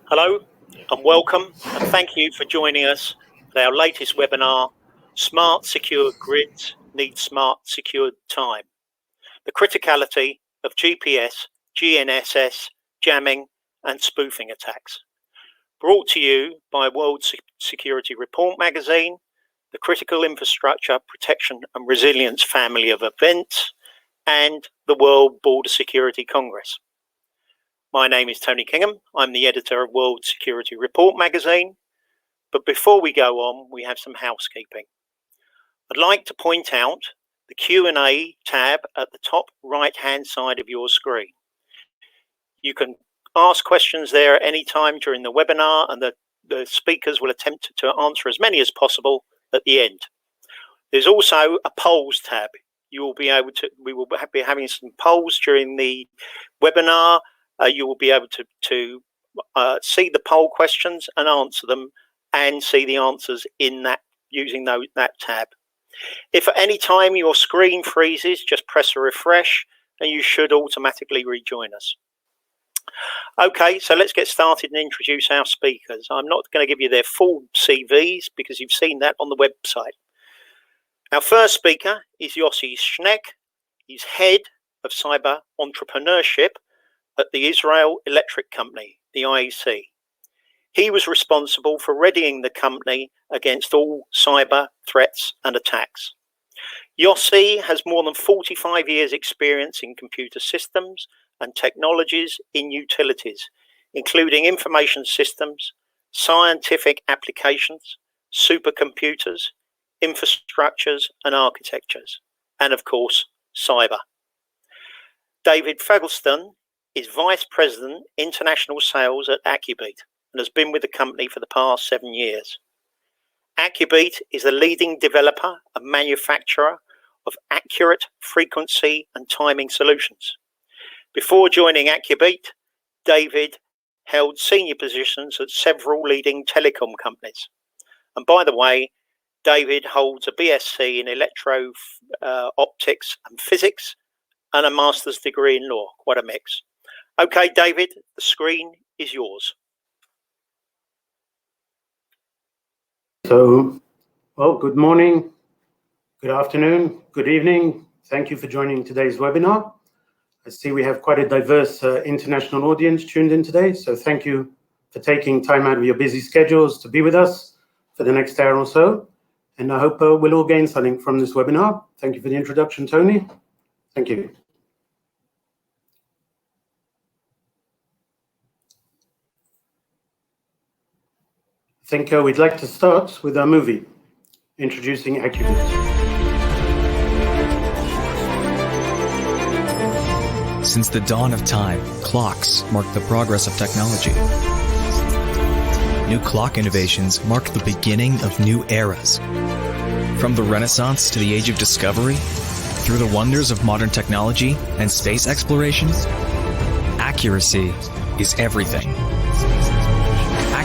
Hello and welcome, and thank you for joining us for our latest webinar, Smart Secure Grids Need Smart Secured Time, the criticality of GPS, GNSS, jamming and spoofing attacks. Brought to you by World Security Report magazine, the Critical Infrastructure Protection and Resilience family of events, and the World Border Security Congress. My name is Tony Kingham. I'm the editor of World Security Report magazine. But before we go on, we have some housekeeping. I'd like to point out the Q&A tab at the top right-hand side of your screen. You can ask questions there at any time during the webinar, and the speakers will attempt to answer as many as possible at the end. There's also a polls tab. We will be having some polls during the webinar. You will be able to see the poll questions and answer them, and see the answers in that using that tab. If at any time your screen freezes, just press a refresh and you should automatically rejoin us. Okay, so let's get started and introduce our speakers. I'm not going to give you their full CVs because you've seen that on the website. Our first speaker is Yossi Schneck. He's head of cyber entrepreneurship at the Israel Electric Company, the IEC. He was responsible for readying the company against all cyber threats and attacks. Yossi has more than 45 years experience in computer systems and technologies in utilities, including information systems, scientific applications, supercomputers, infrastructures and architectures, and of course, cyber. David Fagelston is Vice President International Sales at Accubeat and has been with the company for the past 7 years. Accubeat is the leading developer and manufacturer of accurate frequency and timing solutions. Before joining Accubeat, David held senior positions at several leading telecom companies. And by the way, David holds a BSc in electro optics and physics and a master's degree in law, quite a mix. Okay, David, the screen is yours. So, well, good morning, good afternoon, good evening. Thank you for joining today's webinar. I see we have quite a diverse international audience tuned in today. So thank you for taking time out of your busy schedules to be with us for the next hour or so. And I hope we'll all gain something from this webinar. Thank you for the introduction, Tony. Thank you. I think we'd like to start with our movie, introducing Accubeat. Since the dawn of time, clocks mark the progress of technology. New clock innovations mark the beginning of new eras. From the Renaissance to the Age of Discovery, through the wonders of modern technology and space exploration, accuracy is everything.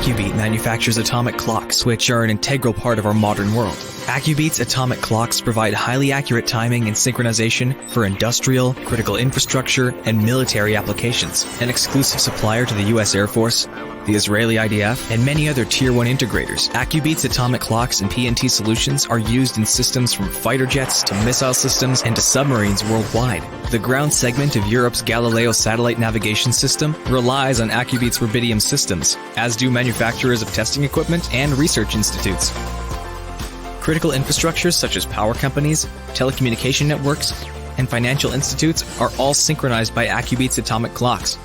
Accubeat manufactures atomic clocks, which are an integral part of our modern world. Accubeat's atomic clocks provide highly accurate timing and synchronization for industrial, critical infrastructure, and military applications. An exclusive supplier to the U.S. Air Force, the Israeli IDF, and many other Tier 1 integrators, Accubeat's atomic clocks and PNT solutions are used in systems from fighter jets to missile systems and to submarines worldwide. The ground segment of Europe's Galileo satellite navigation system relies on Accubeat's rubidium systems, as do manufacturers of testing equipment and research institutes. Critical infrastructures such as power companies, telecommunication networks, and financial institutes are all synchronized by Accubeat's atomic clocks.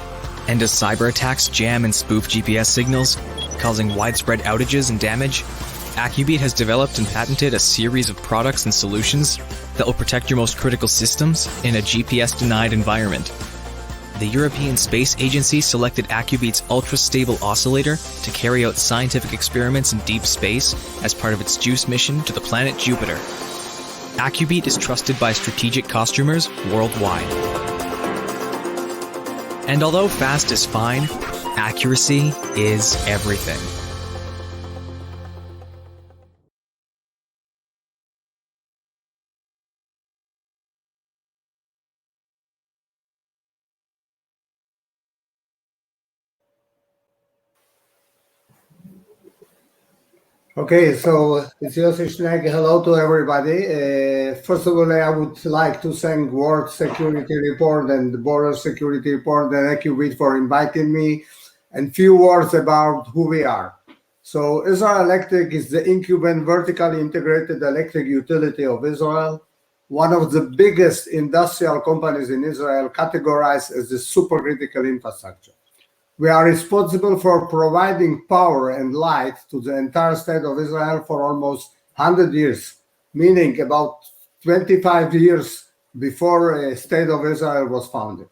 And as cyber attacks jam and spoof GPS signals, causing widespread outages and damage, Accubeat has developed and patented a series of products and solutions that will protect your most critical systems in a GPS-denied environment. The European Space Agency selected Accubeat's ultra-stable oscillator to carry out scientific experiments in deep space as part of its JUICE mission to the planet Jupiter. Accubeat is trusted by strategic costumers worldwide. And although fast is fine, accuracy is everything. Okay, so it's Yossi Schneck. Hello to everybody. First of all, I would like to thank World Security Report and the Border Security Report and AccuBit for inviting me, and few words about who we are. So Israel Electric is the incumbent vertically integrated electric utility of Israel, one of the biggest industrial companies in Israel, categorized as the supercritical infrastructure. We are responsible for providing power and light to the entire state of Israel for almost 100 years, meaning about 25 years before the state of Israel was founded.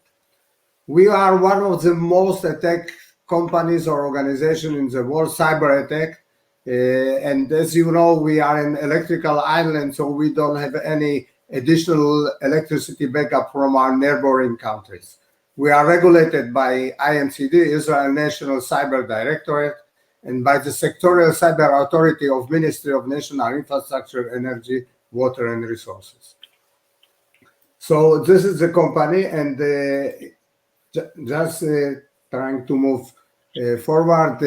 We are one of the most attacked companies or organizations in the world, cyber attack. And as you know, we are an electrical island, so we don't have any additional electricity backup from our neighboring countries. We are regulated by INCD, Israel National Cyber Directorate, and by the Sectorial Cyber Authority of Ministry of National Infrastructure, Energy, Water and Resources. So this is the company, and just trying to move forward.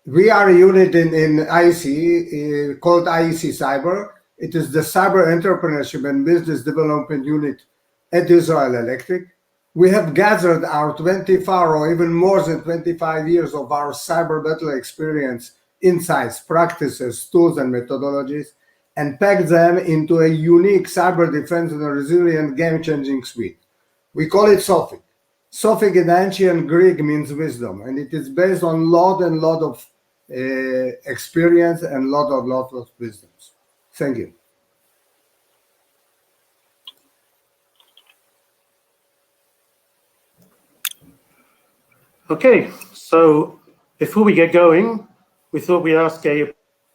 We are a unit in IEC called IEC Cyber. It is the Cyber Entrepreneurship and Business Development Unit at Israel Electric. We have gathered our 24 or even more than 25 years of our cyber battle experience, insights, practices, tools, and methodologies, and packed them into a unique cyber defense and a resilient game-changing suite. We call it Sophic. Sophic in ancient Greek means wisdom, and it is based on lot of experience and lot of wisdom. Thank you. Okay, so before we get going, we thought we'd ask a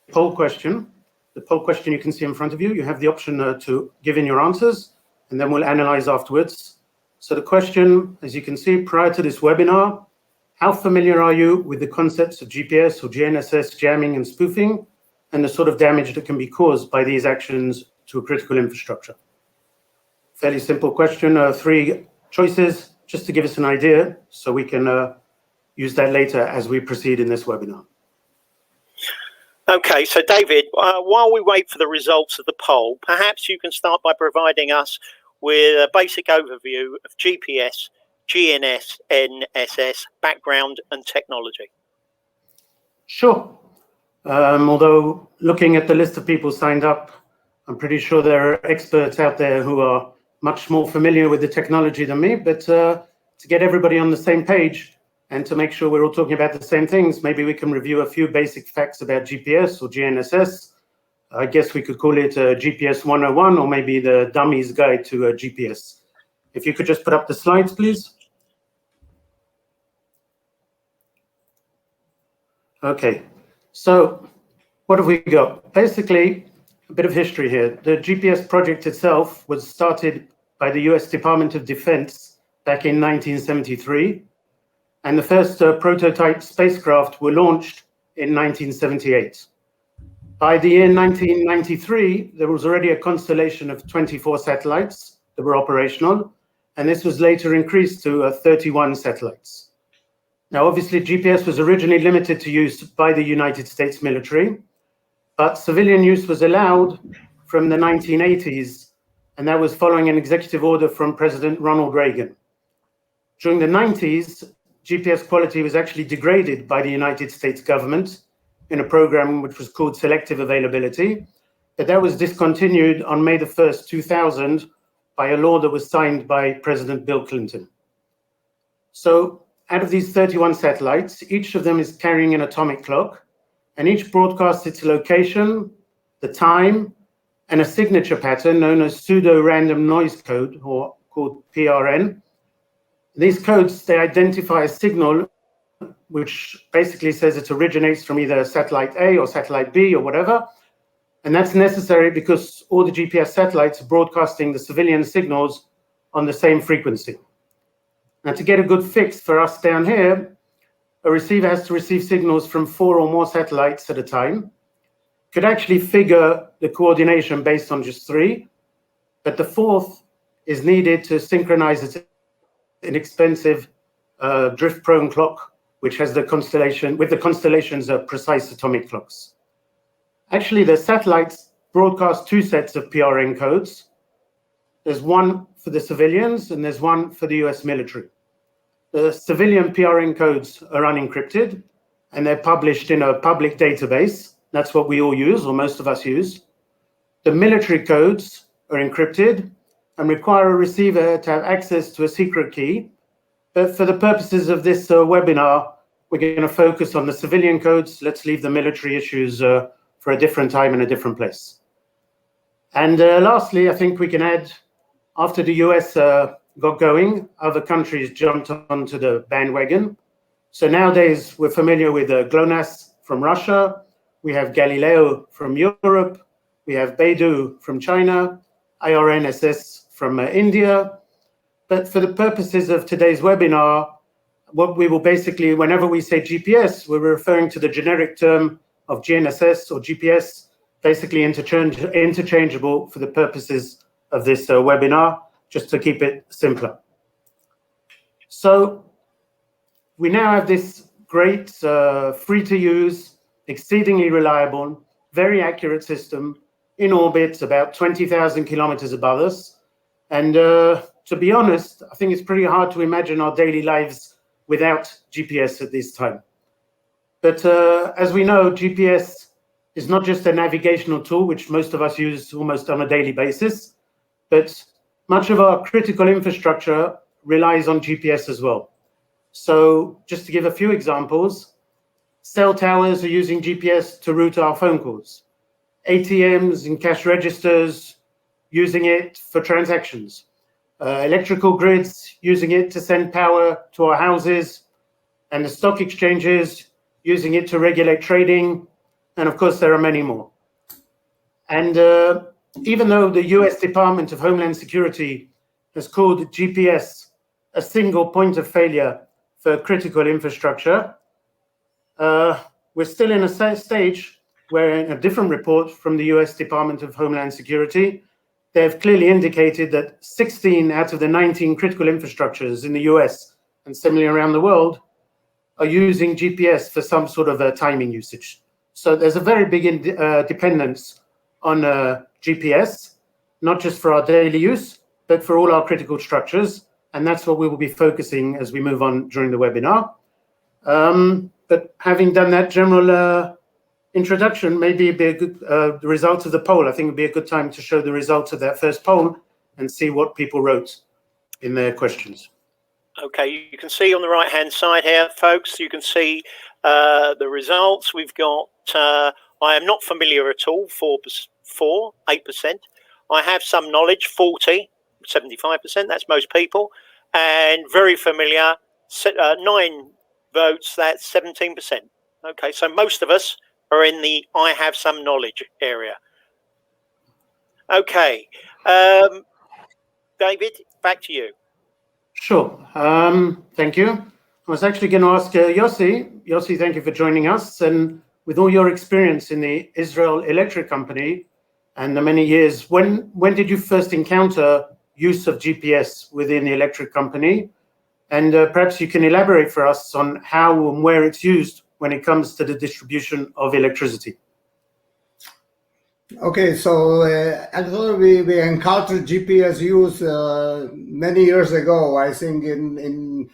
poll question. The poll question you can see in front of you. You have the option to give in your answers, and then we'll analyze afterwards. So the question, as you can see, prior to this webinar, how familiar are you with the concepts of GPS or GNSS jamming and spoofing, and the sort of damage that can be caused by these actions to a critical infrastructure? Fairly simple question, 3 choices, just to give us an idea, so we can use that later as we proceed in this webinar. Okay, so David, while we wait for the results of the poll, perhaps you can start by providing us with a basic overview of GPS, GNSS, background and technology. Sure. Although looking at the list of people signed up, I'm pretty sure there are experts out there who are much more familiar with the technology than me, but to get everybody on the same page, and to make sure we're all talking about the same things, maybe we can review a few basic facts about GPS or GNSS. I guess we could call it GPS 101, or maybe the dummy's guide to GPS. If you could just put up the slides, please. Okay, so what have we got? Basically, a bit of history here. The GPS project itself was started by the US Department of Defense back in 1973. And the first prototype spacecraft were launched in 1978. By the year 1993, there was already a constellation of 24 satellites that were operational, and this was later increased to 31 satellites. Now, obviously, GPS was originally limited to use by the United States military, but civilian use was allowed from the 1980s, and that was following an executive order from President Ronald Reagan. During the 90s, GPS quality was actually degraded by the United States government in a program which was called selective availability, but that was discontinued on May the 1st, 2000 by a law that was signed by President Bill Clinton. So out of these 31 satellites, each of them is carrying an atomic clock, and each broadcasts its location, the time, and a signature pattern known as pseudo-random noise code, or called PRN. These codes, they identify a signal which basically says it originates from either satellite A or satellite B or whatever. And that's necessary because all the GPS satellites are broadcasting the civilian signals on the same frequency. Now, to get a good fix for us down here, a receiver has to receive signals from 4 or more satellites at a time. Could actually figure the coordination based on just 3, but the 4th is needed to synchronize it inexpensive drift-prone clock, which has the constellation's precise atomic clocks. Actually, the satellites broadcast two sets of PRN codes. There's one for the civilians and there's one for the US military. The civilian PRN codes are unencrypted and they're published in a public database. That's what we all use, or most of us use. The military codes are encrypted and require a receiver to have access to a secret key. But for the purposes of this webinar, we're going to focus on the civilian codes. Let's leave the military issues for a different time and a different place. And lastly, I think we can add, after the US got going, other countries jumped onto the bandwagon. So nowadays, we're familiar with GLONASS from Russia. We have Galileo from Europe. We have Beidou from China, IRNSS from India. But for the purposes of today's webinar, what we will basically, whenever we say GPS, we're referring to the generic term of GNSS or GPS, basically interchangeable for the purposes of this webinar, just to keep it simpler. So we now have this great, free-to-use, exceedingly reliable, very accurate system in orbit about 20,000 kilometers above us. And to be honest, I think it's pretty hard to imagine our daily lives without GPS at this time. But as we know, GPS is not just a navigational tool, which most of us use almost on a daily basis, but much of our critical infrastructure relies on GPS as well. So just to give a few examples, cell towers are using GPS to route our phone calls. ATMs and cash registers using it for transactions. Electrical grids using it to send power to our houses, and the stock exchanges using it to regulate trading. And of course, there are many more. And even though the US Department of Homeland Security has called GPS a single point of failure for critical infrastructure, we're still in a stage where, in a different report from the US Department of Homeland Security, they've clearly indicated that 16 out of the 19 critical infrastructures in the US and similarly around the world are using GPS for some sort of a timing usage. So there's a very big dependence on GPS, not just for our daily use, but for all our critical structures. And that's what we will be focusing as we move on during the webinar. But having done that general introduction, maybe it'd be a good, the results of the poll, I think would be a good time to show the results of that first poll and see what people wrote in their questions. Okay, you can see on the right-hand side here, folks, you can see the results. We've got, I am not familiar at all, 8%. I have some knowledge, 40, 75%, that's most people. And very familiar, 9 votes, that's 17%. Okay, so most of us are in the I have some knowledge area. Okay, David, back to you. Sure, thank you. I was actually going to ask Yossi. Yossi, thank you for joining us. And with all your experience in the Israel Electric Company and the many years, when did you first encounter use of GPS within the electric company? And perhaps you can elaborate for us on how and where it's used when it comes to the distribution of electricity. Okay, so actually we encountered GPS use many years ago. I think in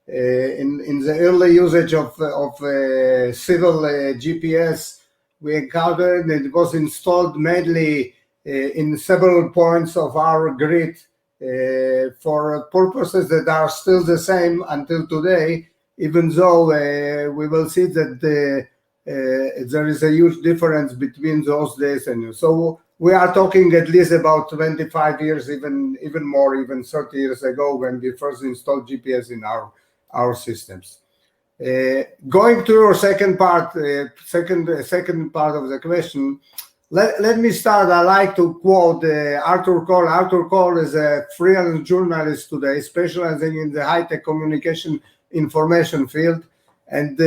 the early usage of civil GPS, we encountered it was installed mainly in several points of our grid for purposes that are still the same until today, even though we will see that there is a huge difference between those days and now. So we are talking at least about 25 years, even more, even 30 years ago when we first installed GPS in our systems. Going to your second part of the question, let me start. I like to quote Arthur Cole. Arthur Cole is a freelance journalist today, specializing in the high-tech communication information field. And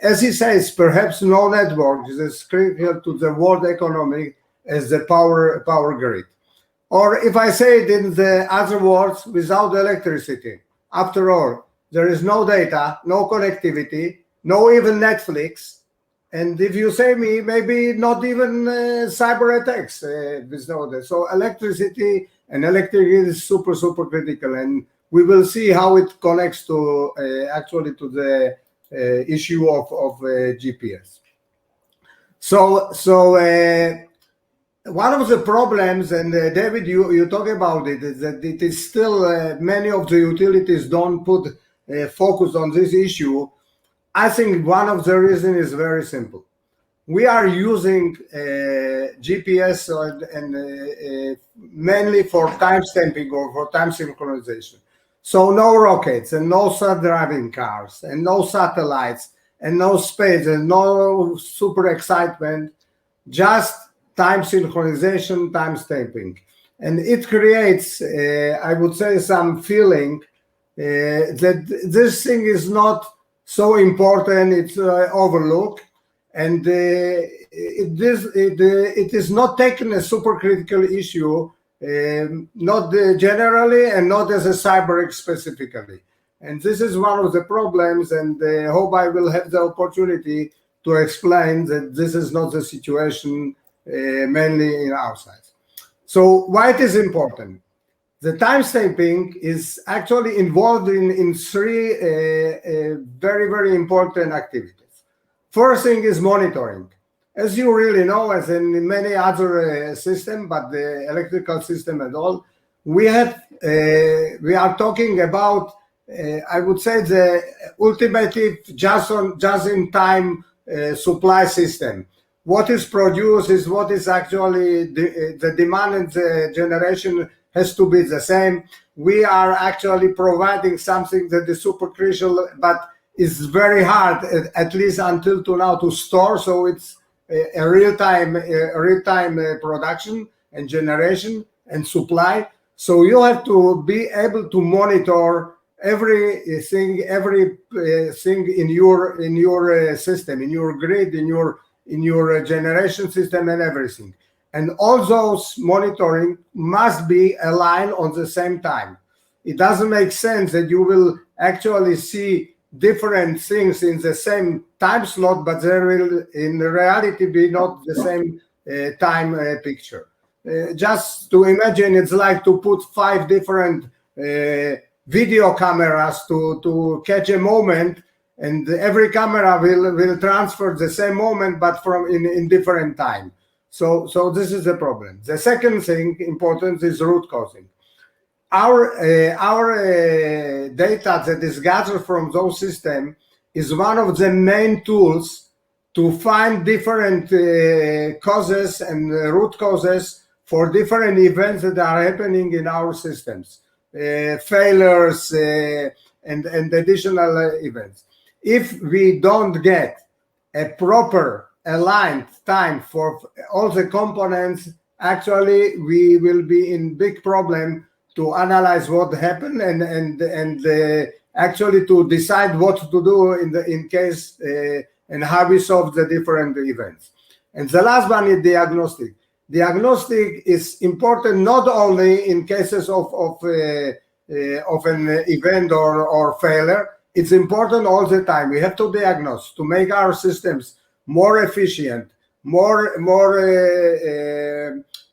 as he says, perhaps no network is as critical to the world economy as the power grid. Or if I say it in the other words, without electricity, after all, there is no data, no connectivity, no even Netflix, And if you say me, maybe not even cyber attacks with nowadays. So electricity and electric grid is super, super critical. And we will see how it connects to actually to the issue of GPS. So one of the problems, and David, you talk about it, is that it is still many of the utilities don't put focus on this issue. I think one of the reasons is very simple. We are using GPS and mainly for time stamping or for time synchronization. So no rockets and no self-driving cars and no satellites and no space and no super excitement, just time synchronization, time stamping. And it creates, I would say, some feeling that this thing is not so important, it's overlooked, and it is not taken a super critical issue, not generally and not as a cyber specifically. And this is one of the problems, and I hope I will have the opportunity to explain that this is not the situation mainly in our side. So why it is important? The time stamping is actually involved in three very, very important activities. First thing is monitoring. As you really know, as in many other systems, but the electrical system at all, we are talking about, I would say, the ultimate just-in-time supply system. What is produced is what is actually the demand and the generation has to be the same. We are actually providing something that is super crucial, but is very hard, at least until to now, to store. So it's a real-time production and generation and supply. So you have to be able to monitor everything in your system, in your grid, in your generation system, and everything. And all those monitoring must be aligned on the same time. It doesn't make sense that you will actually see different things in the same time slot, but there will in reality be not the same time picture. Just to imagine, it's like to put 5 different video cameras to catch a moment, and every camera will transfer the same moment, but from in different time. So this is the problem. The second thing important is root causing. Our data that is gathered from those systems is one of the main tools to find different causes and root causes for different events that are happening in our systems, failures and additional events. If we don't get a proper aligned time for all the components, actually we will be in big problem to analyze what happened and actually to decide what to do in case and how we solve the different events. And the last one is diagnostic. Diagnostic is important not only in cases of an event or failure. It's important all the time. We have to diagnose to make our systems more efficient, more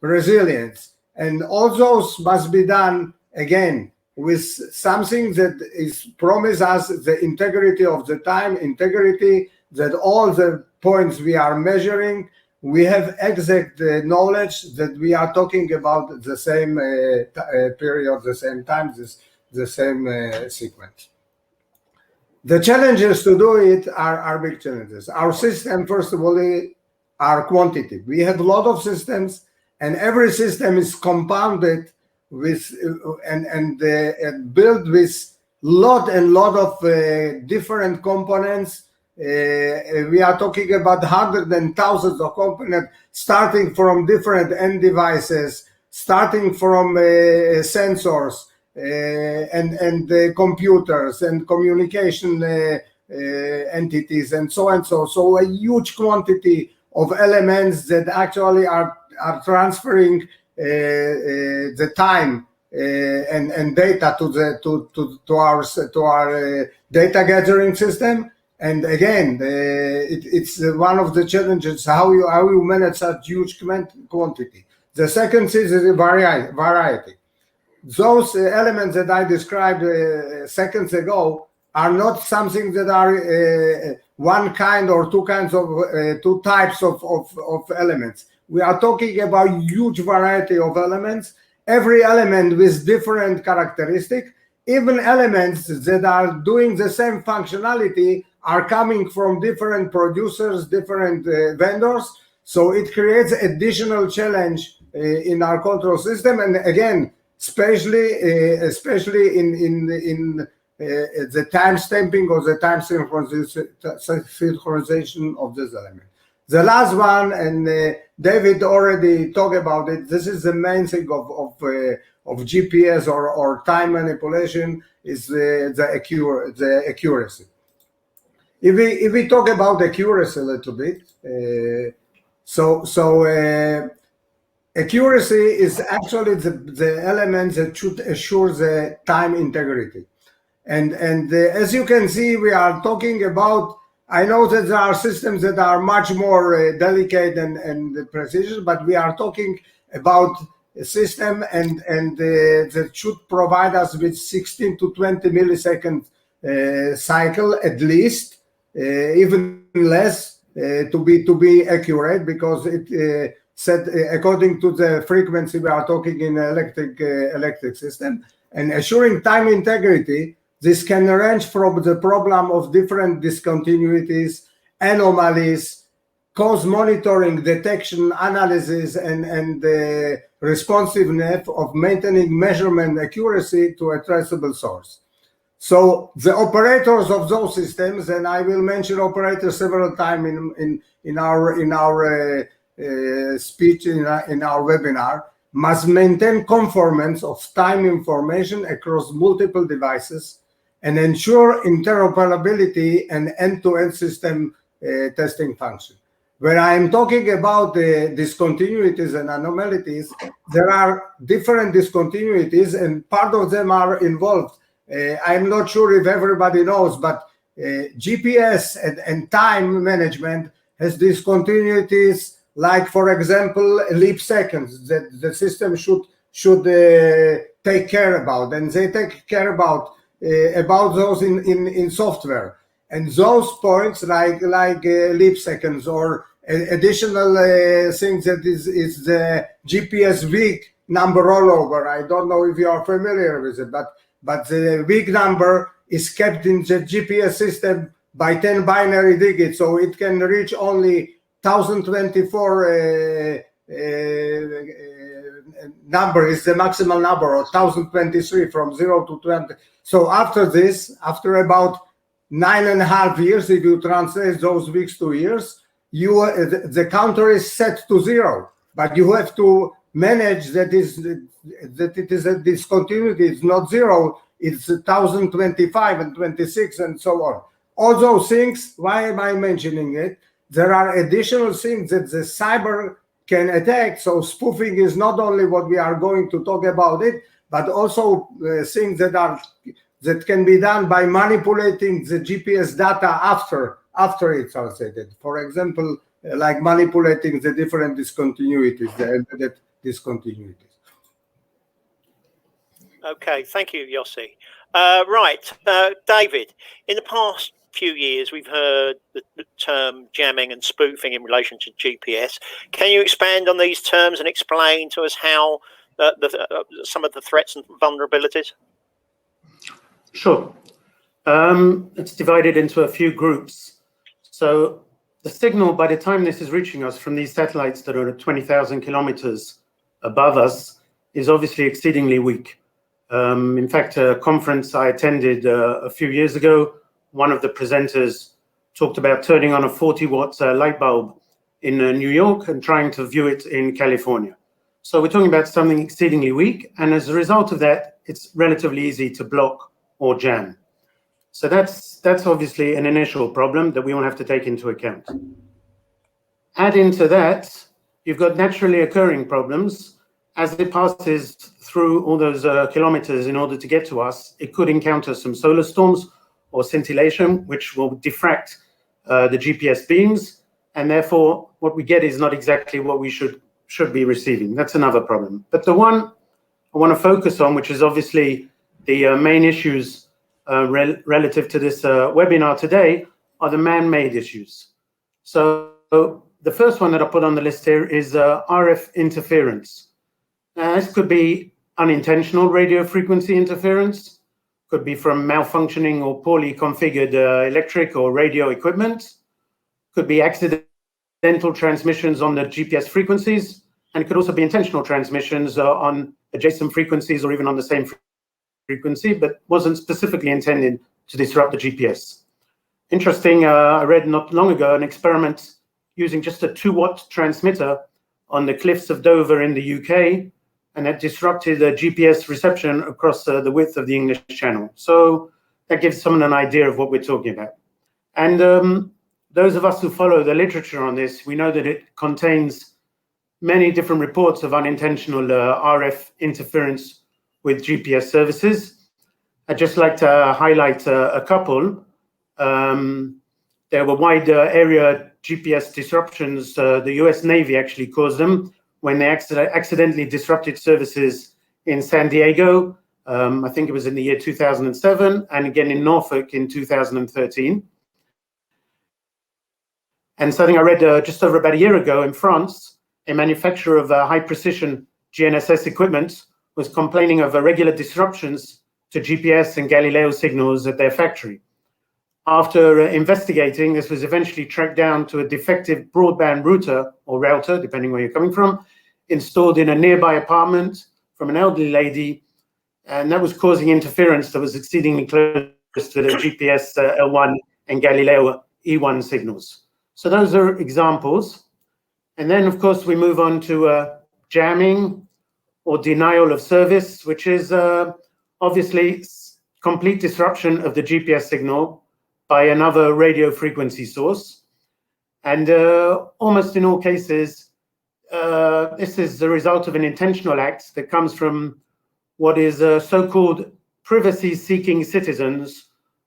resilient, and all those must be done again with something that is promise us the integrity of the time, integrity that all the points we are measuring, we have exact knowledge that we are talking about the same period, the same time, the same sequence. The challenges to do it are big challenges. Our system, first of all, are quantity. We have a lot of systems, and every system is compounded with and built with lot of different components. We are talking about hundreds and thousands of components, starting from different end devices, starting from sensors, and computers and communication entities and so on. So a huge quantity of elements that actually are transferring the time and data to our data gathering system, And again, it's one of the challenges how you manage such huge quantity. The second is the variety. Those elements that I described seconds ago are not something that are one kind or two types of elements. We are talking about huge variety of elements, every element with different characteristic. Even elements that are doing the same functionality are coming from different producers, different vendors. So it creates additional challenge in our control system. And again, especially in the time stamping or the time synchronization of this element. The last one, and David already talked about it, this is the main thing of GPS or time manipulation, is the accuracy. If we talk about accuracy a little bit, accuracy is actually the element that should assure the time integrity. And as you can see, we are talking about, I know that there are systems that are much more delicate and precision, but we are talking about a system and that should provide us with 16 to 20 millisecond cycle at least, even less to be accurate, because it set according to the frequency we are talking in electric system. And assuring time integrity, this can range from the problem of different discontinuities, anomalies, cause monitoring, detection, analysis, and the responsiveness of maintaining measurement accuracy to a traceable source. So the operators of those systems, and I will mention operators several times in our speech in our webinar, must maintain conformance of time information across multiple devices and ensure interoperability and end-to-end system testing function. When I am talking about the discontinuities and anomalies, there are different discontinuities, and part of them are involved. I'm not sure if everybody knows, but GPS and time management has discontinuities, like, for example, leap seconds that the system should take care about, and they take care about those in software. And those points, like leap seconds or additional things, that is the GPS week number rollover. I don't know if you are familiar with it, but the week number is kept in the GPS system by 10 binary digits, so it can reach only 1024 number is the maximum number, or 1023 from 0 to 20. So after this, after about 9.5 years, if you translate those weeks to years, the counter is set to 0, but you have to manage that it is a discontinuity. It's not 0, it's 1025 and 26 and so on. All those things, why am I mentioning it? There are additional things that the cyber can attack. So spoofing is not only what we are going to talk about it, but also things that can be done by manipulating the GPS data after it's translated. For example, like manipulating the different discontinuities, the embedded discontinuities. Okay, thank you, Yossi. David, in the past few years, we've heard the term jamming and spoofing in relation to GPS. Can you expand on these terms and explain to us how some of the threats and vulnerabilities? Sure. It's divided into a few groups. So the signal, by the time this is reaching us from these satellites that are at 20,000 kilometers above us, is obviously exceedingly weak. In fact, a conference I attended a few years ago, one of the presenters talked about turning on a 40-watt light bulb in New York and trying to view it in California. So we're talking about something exceedingly weak, and as a result of that, it's relatively easy to block or jam. So that's obviously an initial problem that we will have to take into account. Add into that, you've got naturally occurring problems. As it passes through all those kilometers in order to get to us, it could encounter some solar storms, or scintillation, which will diffract the GPS beams, and therefore what we get is not exactly what we should be receiving. That's another problem. But the one I want to focus on, which is obviously the main issues relative to this webinar today, are the man-made issues. So the first one that I put on the list here is RF interference. Now, this could be unintentional radio frequency interference, could be from malfunctioning or poorly configured electric or radio equipment, could be accidental transmissions on the GPS frequencies, and it could also be intentional transmissions on adjacent frequencies or even on the same frequency, but wasn't specifically intended to disrupt the GPS. Interesting, I read not long ago an experiment using just a 2-watt transmitter on the cliffs of Dover in the UK, and that disrupted the GPS reception across the width of the English Channel. So that gives someone an idea of what we're talking about. And those of us who follow the literature on this, we know that it contains many different reports of unintentional RF interference with GPS services. I'd just like to highlight a couple. There were wide area GPS disruptions. The US Navy actually caused them when they accidentally disrupted services in San Diego. I think it was in the year 2007, and again in Norfolk in 2013. And something I read just over about a year ago in France, a manufacturer of high-precision GNSS equipment was complaining of regular disruptions to GPS and Galileo signals at their factory. After investigating, this was eventually tracked down to a defective broadband router, or router, depending where you're coming from, installed in a nearby apartment from an elderly lady, and that was causing interference that was exceedingly close to the GPS L1 and Galileo E1 signals. So those are examples. And then, of course, we move on to jamming or denial of service, which is obviously complete disruption of the GPS signal by another radio frequency source. And almost in all cases, this is the result of an intentional act that comes from what is so-called privacy-seeking citizens,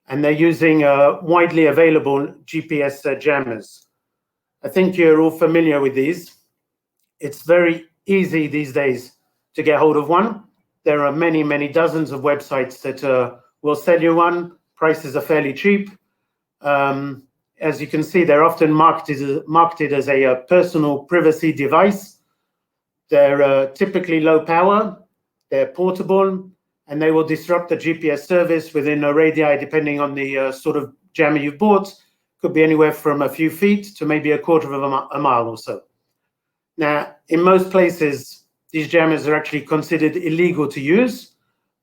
and they're using widely available GPS jammers. I think you're all familiar with these. It's very easy these days to get hold of one. There are many, many dozens of websites that will sell you one. Prices are fairly cheap. As you can see, they're often marketed as a personal privacy device. They're typically low power, they're portable, and they will disrupt the GPS service within a radii, depending on the sort of jammer you've bought. Could be anywhere from a few feet to maybe a quarter of a mile or so. Now, in most places, these jammers are actually considered illegal to use,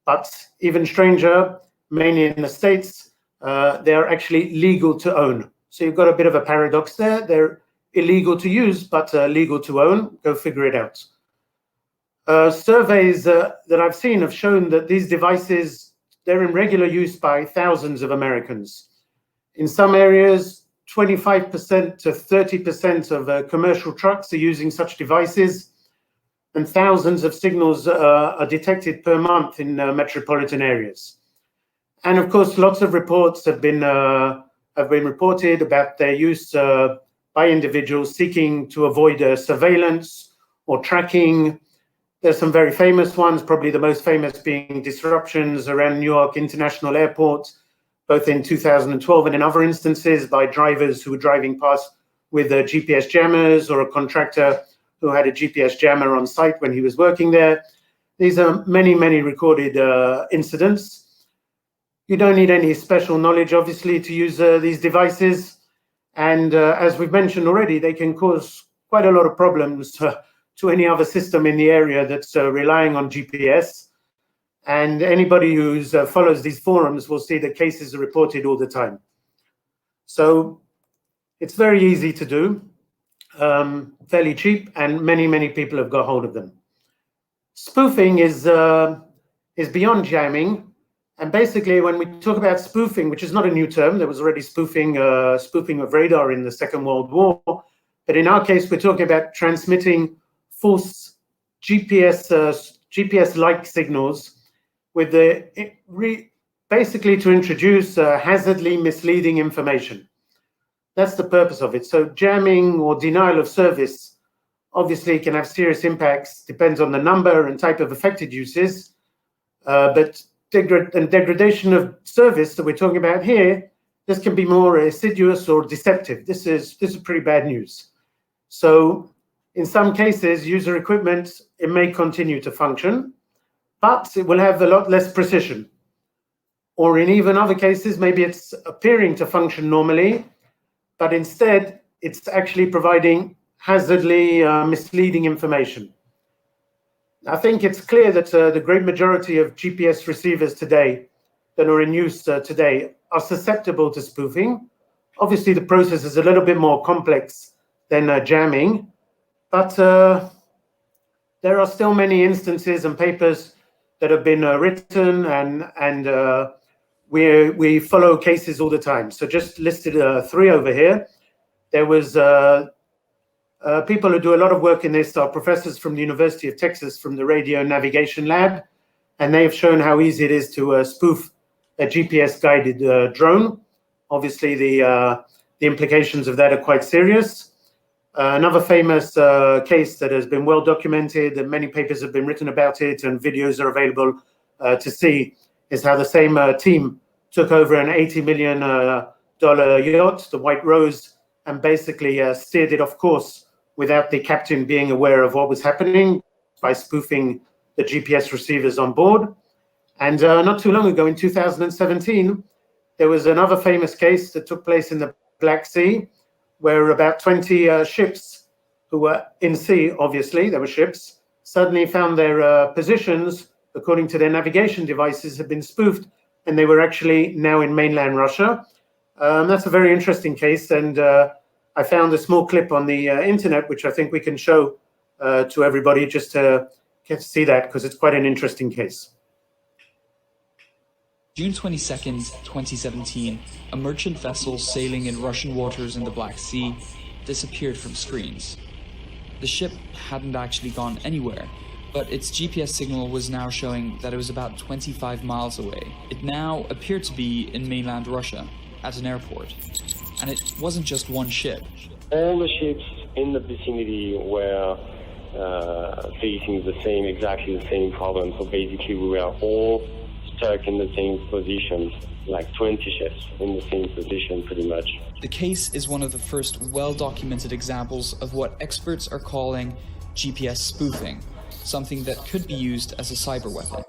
but even stranger, mainly in the States, they're actually legal to own. So you've got a bit of a paradox there. They're illegal to use, but legal to own. Go figure it out. Surveys that I've seen have shown that these devices, they're in regular use by thousands of Americans. In some areas, 25% to 30% of commercial trucks are using such devices, and thousands of signals are detected per month in metropolitan areas. And of course, lots of reports have been reported about their use by individuals seeking to avoid surveillance or tracking. There's some very famous ones, probably the most famous being disruptions around New York International Airport, both in 2012 and in other instances by drivers who were driving past with GPS jammers, or a contractor who had a GPS jammer on site when he was working there. These are many, many recorded incidents. You don't need any special knowledge, obviously, to use these devices. And as we've mentioned already, they can cause quite a lot of problems to any other system in the area that's relying on GPS. And anybody who follows these forums will see that cases are reported all the time. So it's very easy to do, fairly cheap, and many, many people have got hold of them. Spoofing is beyond jamming. And basically, when we talk about spoofing, which is not a new term, there was already spoofing of radar in the Second World War. But in our case, we're talking about transmitting false GPS-like signals with the basically to introduce hazardly misleading information. That's the purpose of it. So jamming or denial of service obviously can have serious impacts, depends on the number and type of affected uses, but degradation of service that we're talking about here, this can be more assiduous or deceptive. This is pretty bad news. So in some cases, user equipment, it may continue to function, but it will have a lot less precision. Or in even other cases, maybe it's appearing to function normally, but instead it's actually providing hazardly misleading information. I think it's clear that the great majority of GPS receivers today that are in use today are susceptible to spoofing. Obviously, the process is a little bit more complex than jamming, but there are still many instances and papers that have been written, and we follow cases all the time. So just listed 3 over here. There was people who do a lot of work in this are professors from the University of Texas from the Radio Navigation Lab, and they have shown how easy it is to spoof a GPS-guided drone. Obviously, the implications of that are quite serious. Another famous case that has been well documented, and many papers have been written about it, and videos are available to see, is how the same team took over an $80 million yacht, the White Rose, and basically steered it off course without the captain being aware of what was happening by spoofing the GPS receivers on board. And not too long ago, in 2017, there was another famous case that took place in the Black Sea, where about 20 ships who were in sea, obviously, they were ships, suddenly found their positions, according to their navigation devices, had been spoofed, and they were actually now in mainland Russia. That's a very interesting case, and I found a small clip on the internet, which I think we can show to everybody just to get to see that, because it's quite an interesting case. June 22nd, 2017, a merchant vessel sailing in Russian waters in the Black Sea disappeared from screens. The ship hadn't actually gone anywhere, but its GPS signal was now showing that it was about 25 miles away. It now appeared to be in mainland Russia, at an airport. And it wasn't just one ship. All the ships in the vicinity were facing exactly the same problem. So basically we were all stuck in the same position, like 20 ships in the same position pretty much. The case is one of the first well-documented examples of what experts are calling GPS spoofing, something that could be used as a cyber weapon.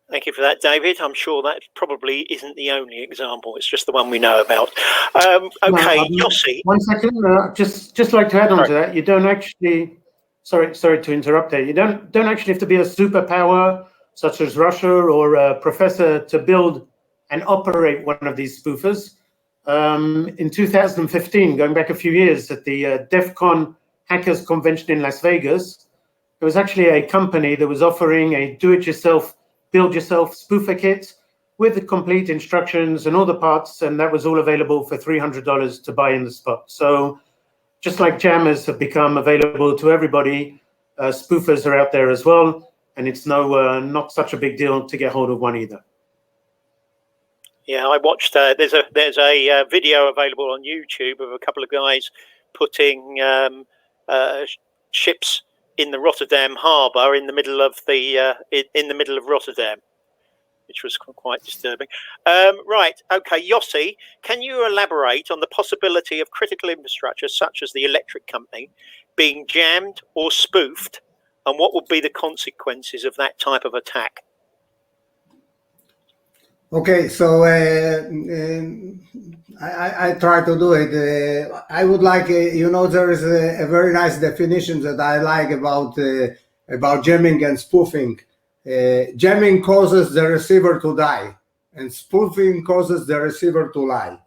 Thank you for that, David. I'm sure that probably isn't the only example. It's just the one we know about. Okay, Yossi. 1 second. Just like to add on to that. You don't actually. Sorry to interrupt there. You don't actually have to be a superpower such as Russia or a professor to build and operate one of these spoofers. In 2015, going back a few years, at the DEF CON Hackers Convention in Las Vegas, there was actually a company that was offering a do-it-yourself, build-yourself spoofer kit with the complete instructions and all the parts, and that was all available for $300 to buy in the spot. So just like jammers have become available to everybody, spoofers are out there as well, and it's not such a big deal to get hold of one either. Yeah, I watched. There's a video available on YouTube of a couple of guys putting ships in the Rotterdam harbour in the middle of Rotterdam, which was quite disturbing. Right, okay, Yossi, can you elaborate on the possibility of critical infrastructure such as the electric company being jammed or spoofed, and what would be the consequences of that type of attack? Okay, so I try to do it. I would like, there is a very nice definition that I like about jamming and spoofing. Jamming causes the receiver to die, and spoofing causes the receiver to lie.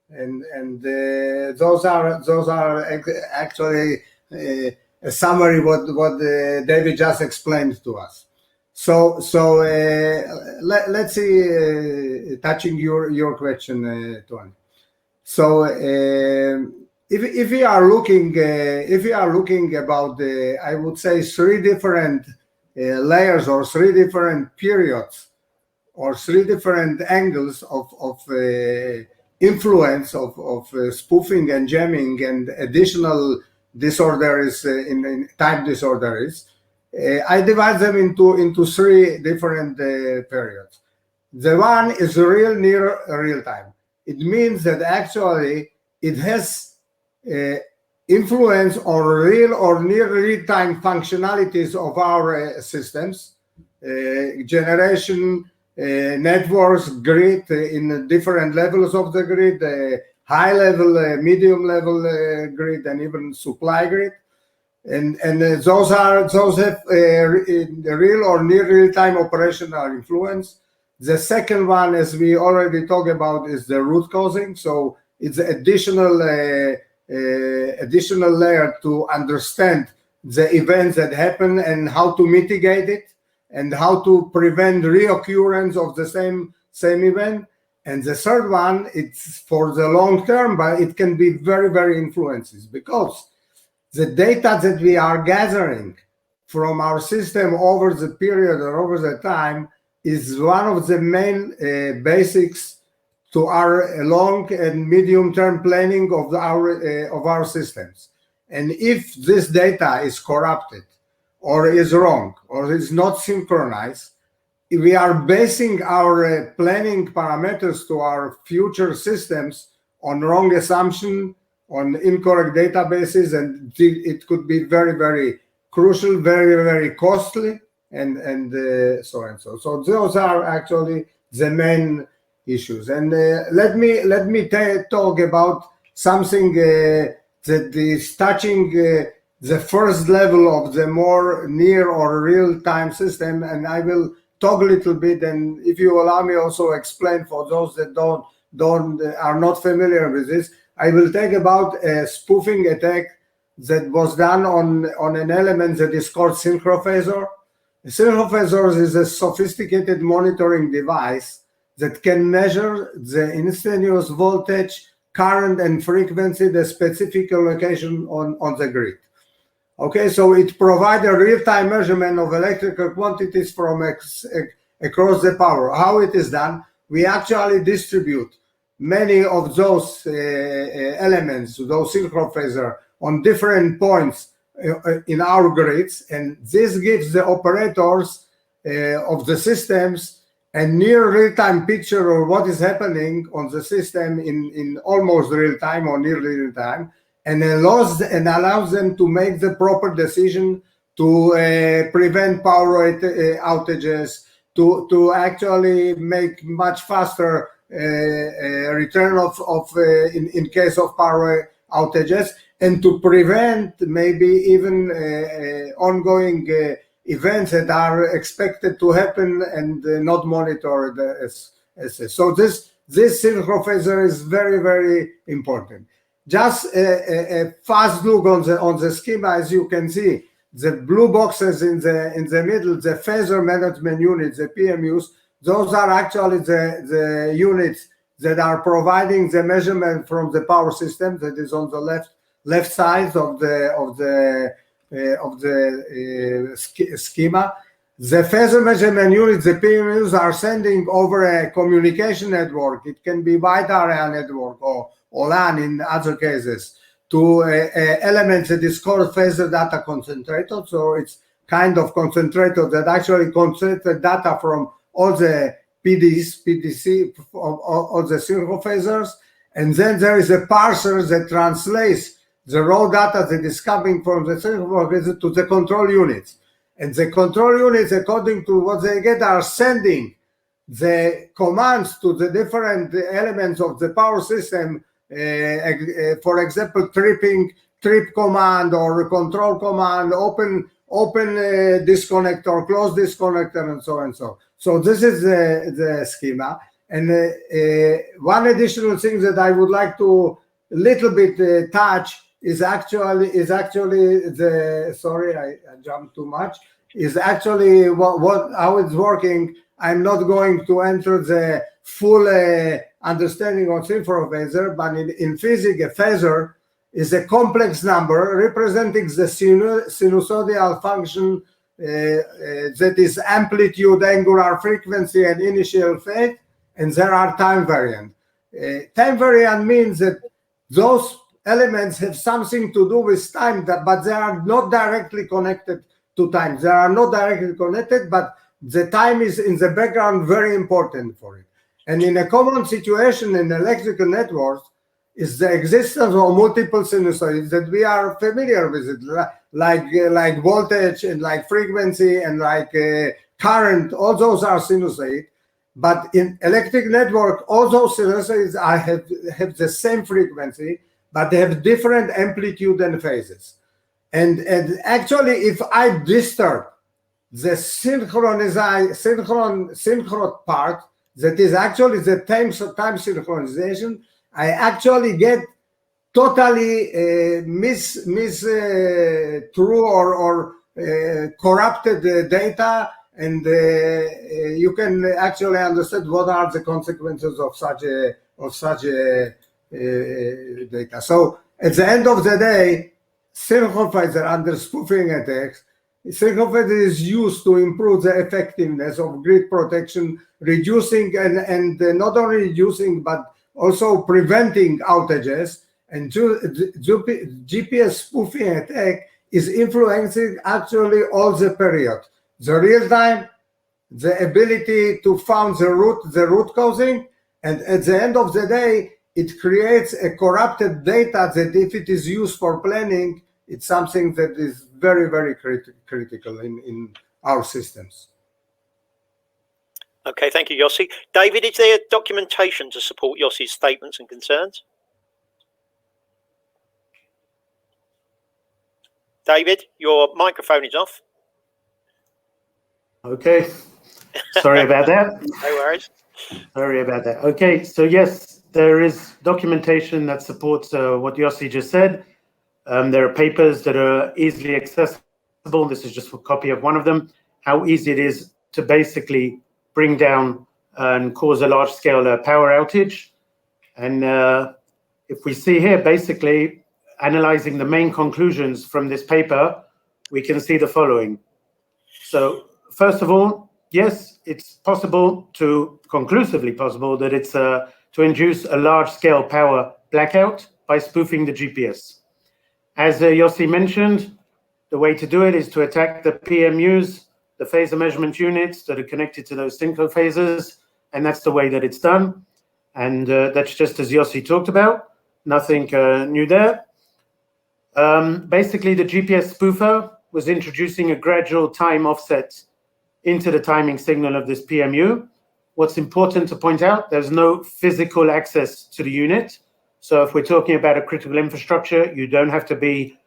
And those are actually a summary what David just explained to us. So let's see, touching your question, Tony. So if we are looking about I would say 3 different layers or 3 different periods or three different angles of influence of spoofing and jamming and additional disorders in type disorders. I divide them into three different periods. The one is real near real time. It means that actually it has influence on real or near real time functionalities of our systems, generation, networks, grid in different levels of the grid, high level, medium level grid, and even supply grid. And those have real or near real time operational influence. The second one, as we already talked about, is the root causing. So it's additional layer to understand the events that happen and how to mitigate it and how to prevent reoccurrence of the same event. And the third one, it's for the long term, but it can be very, very influences, because the data that we are gathering from our system over the period or over the time is one of the main basics to our long and medium term planning of our systems. And if this data is corrupted or is wrong or is not synchronized, we are basing our planning parameters to our future systems on wrong assumption, on incorrect databases, and it could be very, very crucial, very, very costly, and so and so. So those are actually the main issues. And let me talk about something that is touching the first level of the more near or real-time system, and I will talk a little bit, and if you allow me also explain for those that are not familiar with this, I will talk about a spoofing attack that was done on an element that is called synchrophasor. A synchrophasor is a sophisticated monitoring device that can measure the instantaneous voltage, current, and frequency at a specific location on the grid. Okay, so it provides a real-time measurement of electrical quantities from across the power. How it is done? We actually distribute many of those elements, those synchrophasor, on different points in our grids, and this gives the operators of the systems a near real-time picture of what is happening on the system in almost real time or near real time, and allows them to make the proper decision to prevent power outages, to actually make much faster return in case of power outages, and to prevent maybe even ongoing events that are expected to happen and not monitored as so. This synchrophasor is very, very important. Just a fast look on the schema, as you can see, the blue boxes in the middle, the phasor management units, the PMUs, those are actually the units that are providing the measurement from the power system that is on the left side of the schema. The phasor measurement units, the PMUs, are sending over a communication network. It can be wide area network or LAN in other cases, to elements that is called phasor data concentrator. So it's kind of concentrator that actually concentrates the data from all the PDC, all the synchrophasors, and then there is a parser that translates the raw data that is coming from the synchrophasor to the control units. And the control units, according to what they get, are sending the commands to the different elements of the power system. For example, trip command or control command, open disconnect or close disconnector, and so and so. So this is the schema. And one additional thing that I would like to little bit touch is actually the, sorry, I jumped too much, is actually how it's working. I'm not going to enter the full understanding of synchrophasor, but in physics, a phasor is a complex number representing the sinusoidal function that is amplitude, angular frequency, and initial phase, and there are time variant. Time variant means that those elements have something to do with time, but they are not directly connected to time. They are not directly connected, but the time is in the background very important for it. And in a common situation in electrical networks is the existence of multiple sinusoids that we are familiar with it, like voltage and like frequency and like current. All those are sinusoids. But in electric network, all those sinusoids have the same frequency, but they have different amplitude and phases. And actually, if I disturb the synchron part, that is actually the time synchronization, I actually get totally true or corrupted data, and you can actually understand what are the consequences of such data. So at the end of the day, synchron phaser under spoofing attacks, synchron phaser is used to improve the effectiveness of grid protection, reducing and not only reducing but also preventing outages. And GPS spoofing attack is influencing actually all the period. The real time, the ability to find the root causing, and at the end of the day, it creates a corrupted data that if it is used for planning, it's something that is very, very critical in our systems. Okay, thank you, Yossi. David, is there documentation to support Yossi's statements and concerns? David, your microphone is off. Okay, sorry about that. No worries. Sorry about that. Okay, so yes, there is documentation that supports what Yossi just said. There are papers that are easily accessible. This is just a copy of one of them. How easy it is to basically bring down and cause a large-scale power outage. And if we see here, basically, analyzing the main conclusions from this paper, we can see the following. So first of all, yes, it's possible conclusively possible that it's to induce a large-scale power blackout by spoofing the GPS. As Yossi mentioned, the way to do it is to attack the PMUs, the phaser measurement units that are connected to those synchro phasers, and that's the way that it's done. And that's just as Yossi talked about, nothing new there. Basically, the GPS spoofer was introducing a gradual time offset into the timing signal of this PMU. What's important to point out, there's no physical access to the unit. So if we're talking about a critical infrastructure, you don't have to be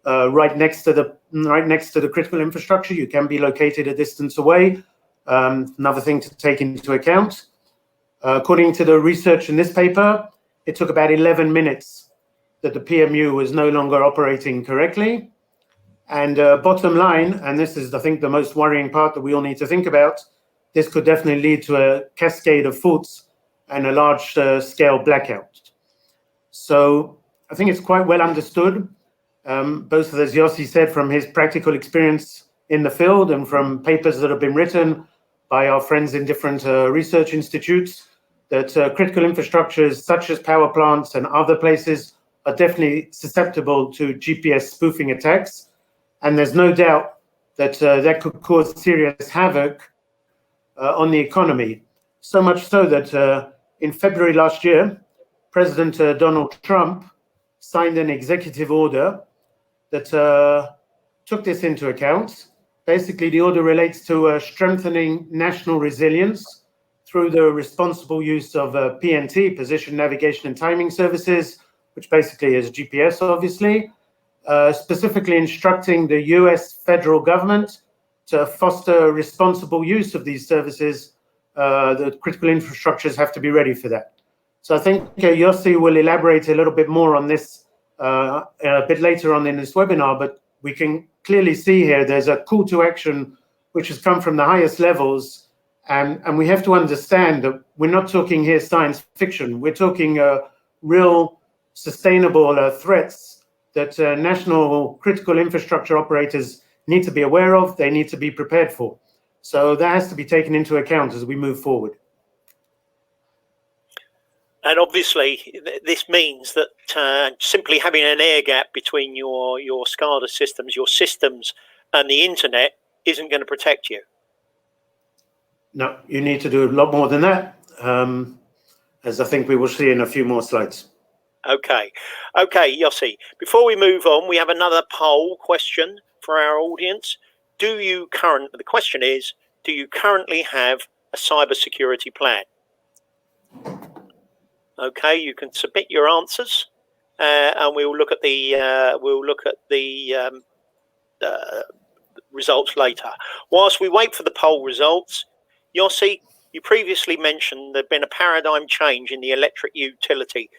right next to the critical infrastructure. You can be located a distance away. Another thing to take into account. According to the research in this paper, it took about 11 minutes that the PMU was no longer operating correctly. And bottom line, and this is, I think, the most worrying part that we all need to think about, this could definitely lead to a cascade of faults and a large-scale blackout. So I think it's quite well understood, both as Yossi said, from his practical experience in the field and from papers that have been written by our friends in different research institutes, that critical infrastructures such as power plants and other places are definitely susceptible to GPS spoofing attacks. And there's no doubt that that could cause serious havoc on the economy. So much so that in February last year, President Donald Trump signed an executive order that took this into account. Basically, the order relates to strengthening national resilience through the responsible use of PNT, position, navigation, and timing services, which basically is GPS, obviously, specifically instructing the US federal government to foster responsible use of these services. The critical infrastructures have to be ready for that. So I think Yossi will elaborate a little bit more on this a bit later on in this webinar, but we can clearly see here there's a call to action which has come from the highest levels, and we have to understand that we're not talking here science fiction. We're talking real sustainable threats that national critical infrastructure operators need to be aware of, they need to be prepared for. So that has to be taken into account as we move forward. And obviously, this means that simply having an air gap between your SCADA systems, your systems, and the internet isn't going to protect you. No, you need to do a lot more than that, as I think we will see in a few more slides. Okay, Yossi, before we move on, we have another poll question for our audience. The question is, do you currently have a cybersecurity plan? Okay, you can submit your answers, and we'll look at the results later. Whilst we wait for the poll results, Yossi, you previously mentioned there'd been a paradigm change in the electric utility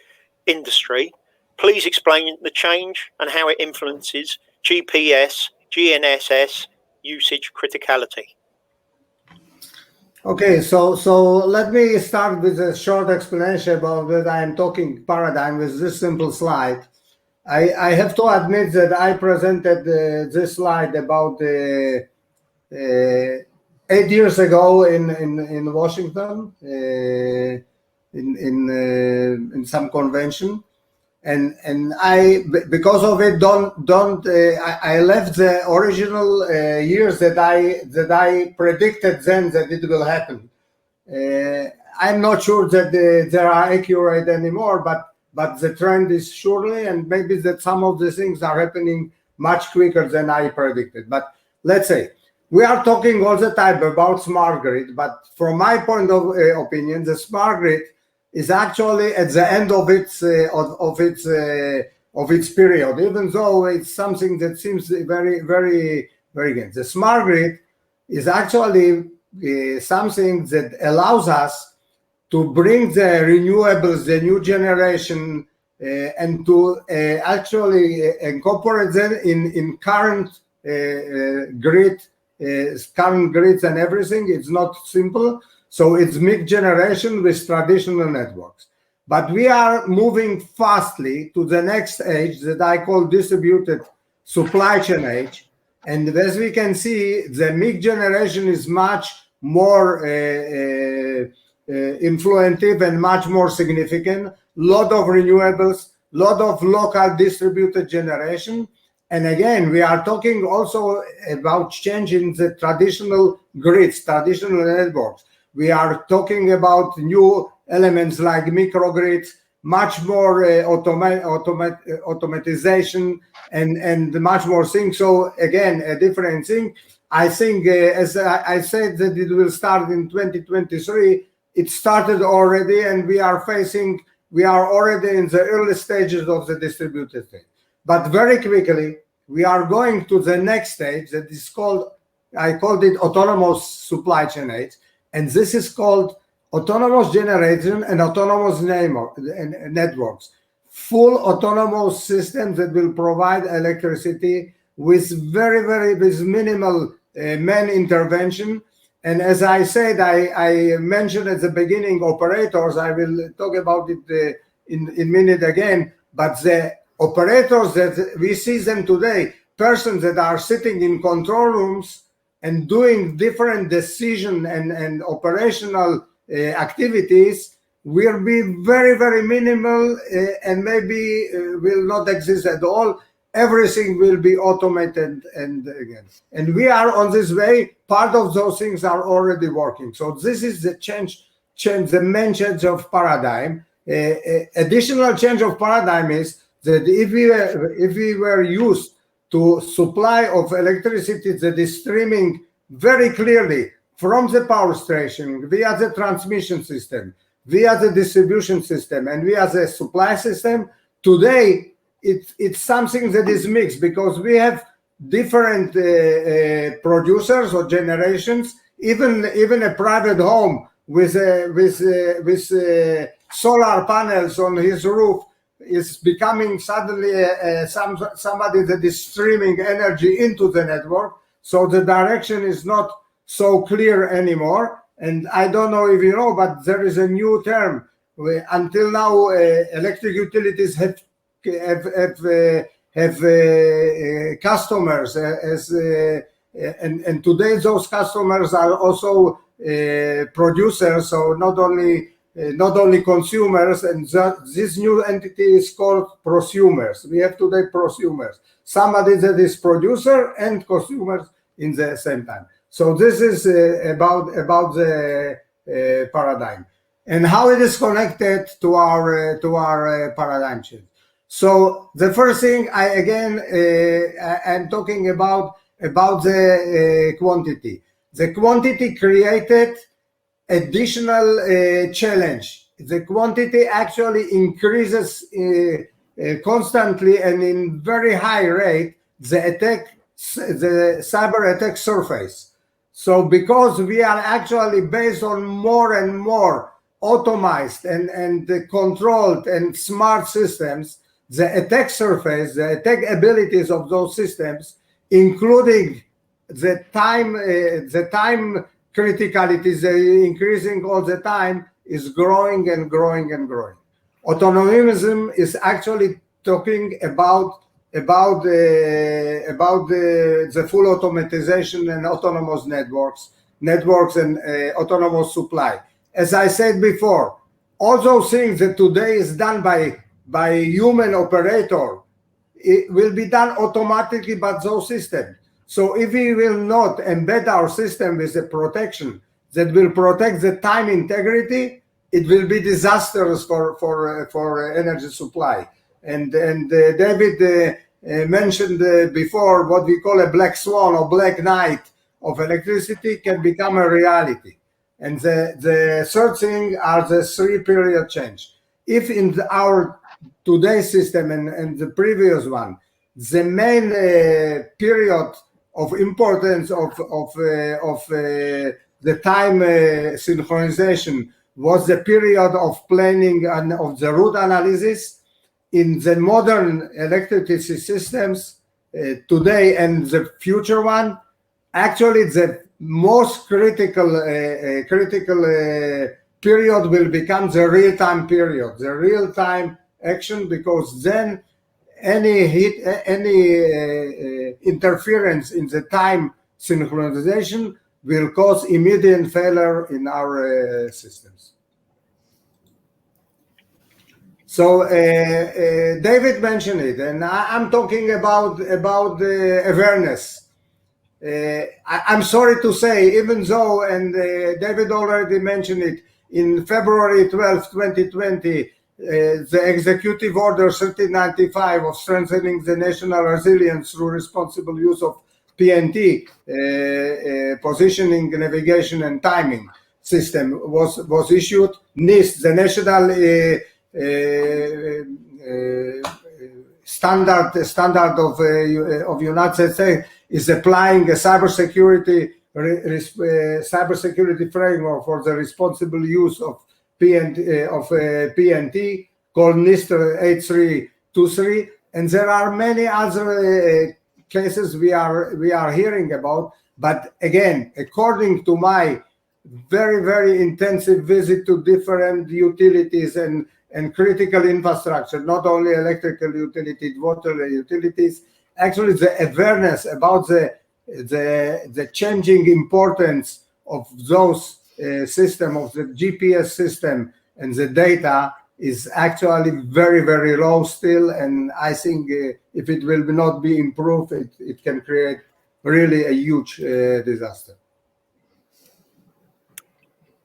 industry. Please explain the change and how it influences GPS, GNSS usage criticality. Okay, so let me start with a short explanation about that I am talking paradigm with this simple slide. I have to admit that I presented this slide about 8 years ago in Washington in some convention, and I, because of it, I left the original years that I predicted then that it will happen. I'm not sure that they are accurate anymore, but the trend is surely, and maybe that some of the things are happening much quicker than I predicted. But let's say we are talking all the time about smart grid, but from my point of opinion, the smart grid is actually at the end of its period, even though it's something that seems very, very, very good. The smart grid is actually something that allows us to bring the renewables, the new generation, and to actually incorporate them in current grids and everything. It's not simple. So it's mixed generation with traditional networks. But we are moving fastly to the next age that I call distributed supply chain age. And as we can see, the mixed generation is much more influential and much more significant. Lot of renewables, lot of local distributed generation. And again, we are talking also about changing the traditional grids, traditional networks. We are talking about new elements like microgrids, much more automatization and much more things. So again, a different thing. I think, as I said, that it will start in 2023. It started already, and we are already in the early stages of the distributed thing. But very quickly, we are going to the next stage that is called, I called it autonomous supply chain age. And this is called autonomous generation and autonomous networks. Full autonomous systems that will provide electricity with with minimal man intervention. And as I said, I mentioned at the beginning operators. I will talk about it in a minute again. But the operators that we see them today, persons that are sitting in control rooms and doing different decision and operational activities will be very, very minimal and maybe will not exist at all. Everything will be automated and we are on this way. Part of those things are already working. So this is the the main change of paradigm. Additional change of paradigm is that if we were used to supply of electricity that is streaming very clearly from the power station via the transmission system, via the distribution system, and via the supply system, today it's something that is mixed because we have different producers or generations. Even a private home with solar panels on his roof is becoming suddenly somebody that is streaming energy into the network. So the direction is not so clear anymore. And I don't know if you know, but there is a new term. Until now, electric utilities have customers, and today those customers are also producers, so not only consumers, and this new entity is called prosumers. We have today prosumers, somebody that is producer and consumers in the same time. So this is about the paradigm and how it is connected to our paradigm shift. So the first thing, I'm talking about the quantity. The quantity created additional challenge. The quantity actually increases constantly and in very high rate the cyber attack surface. So because we are actually based on more and more automized and controlled and smart systems, the attack surface, the attack abilities of those systems, including the time criticality, increasing all the time, is growing and growing and growing. Autonomism is actually talking about the full automatization and autonomous networks and autonomous supply. As I said before, all those things that today is done by human operator, it will be done automatically by those systems. So if we will not embed our system with a protection that will protect the time integrity, it will be disastrous for energy supply. And David mentioned before what we call a black swan or black night of electricity can become a reality. And the third thing are the 3-period change. If in our today's system and the previous one, the main period of importance of the time synchronization was the period of planning and of the root analysis. In the modern electricity systems today and the future one, actually the most critical period will become the real-time period, the real-time action, because then any interference in the time synchronization will cause immediate failure in our systems. So David mentioned it, and I'm talking about the awareness. I'm sorry to say, even though, and David already mentioned it, in February 12, 2020, the Executive Order 1395 of strengthening the national resilience through responsible use of PNT, positioning, navigation, and timing system was issued. NIST, the National standard of United States, is applying a cybersecurity framework for the responsible use of PNT called NIST 8323, and there are many other cases we are hearing about. But again, according to my very, very intensive visit to different utilities and critical infrastructure, not only electrical utilities, water utilities, actually the awareness about the changing importance of those system, of the GPS system and the data, is actually very, very low still. And I think if it will not be improved, it can create really a huge disaster.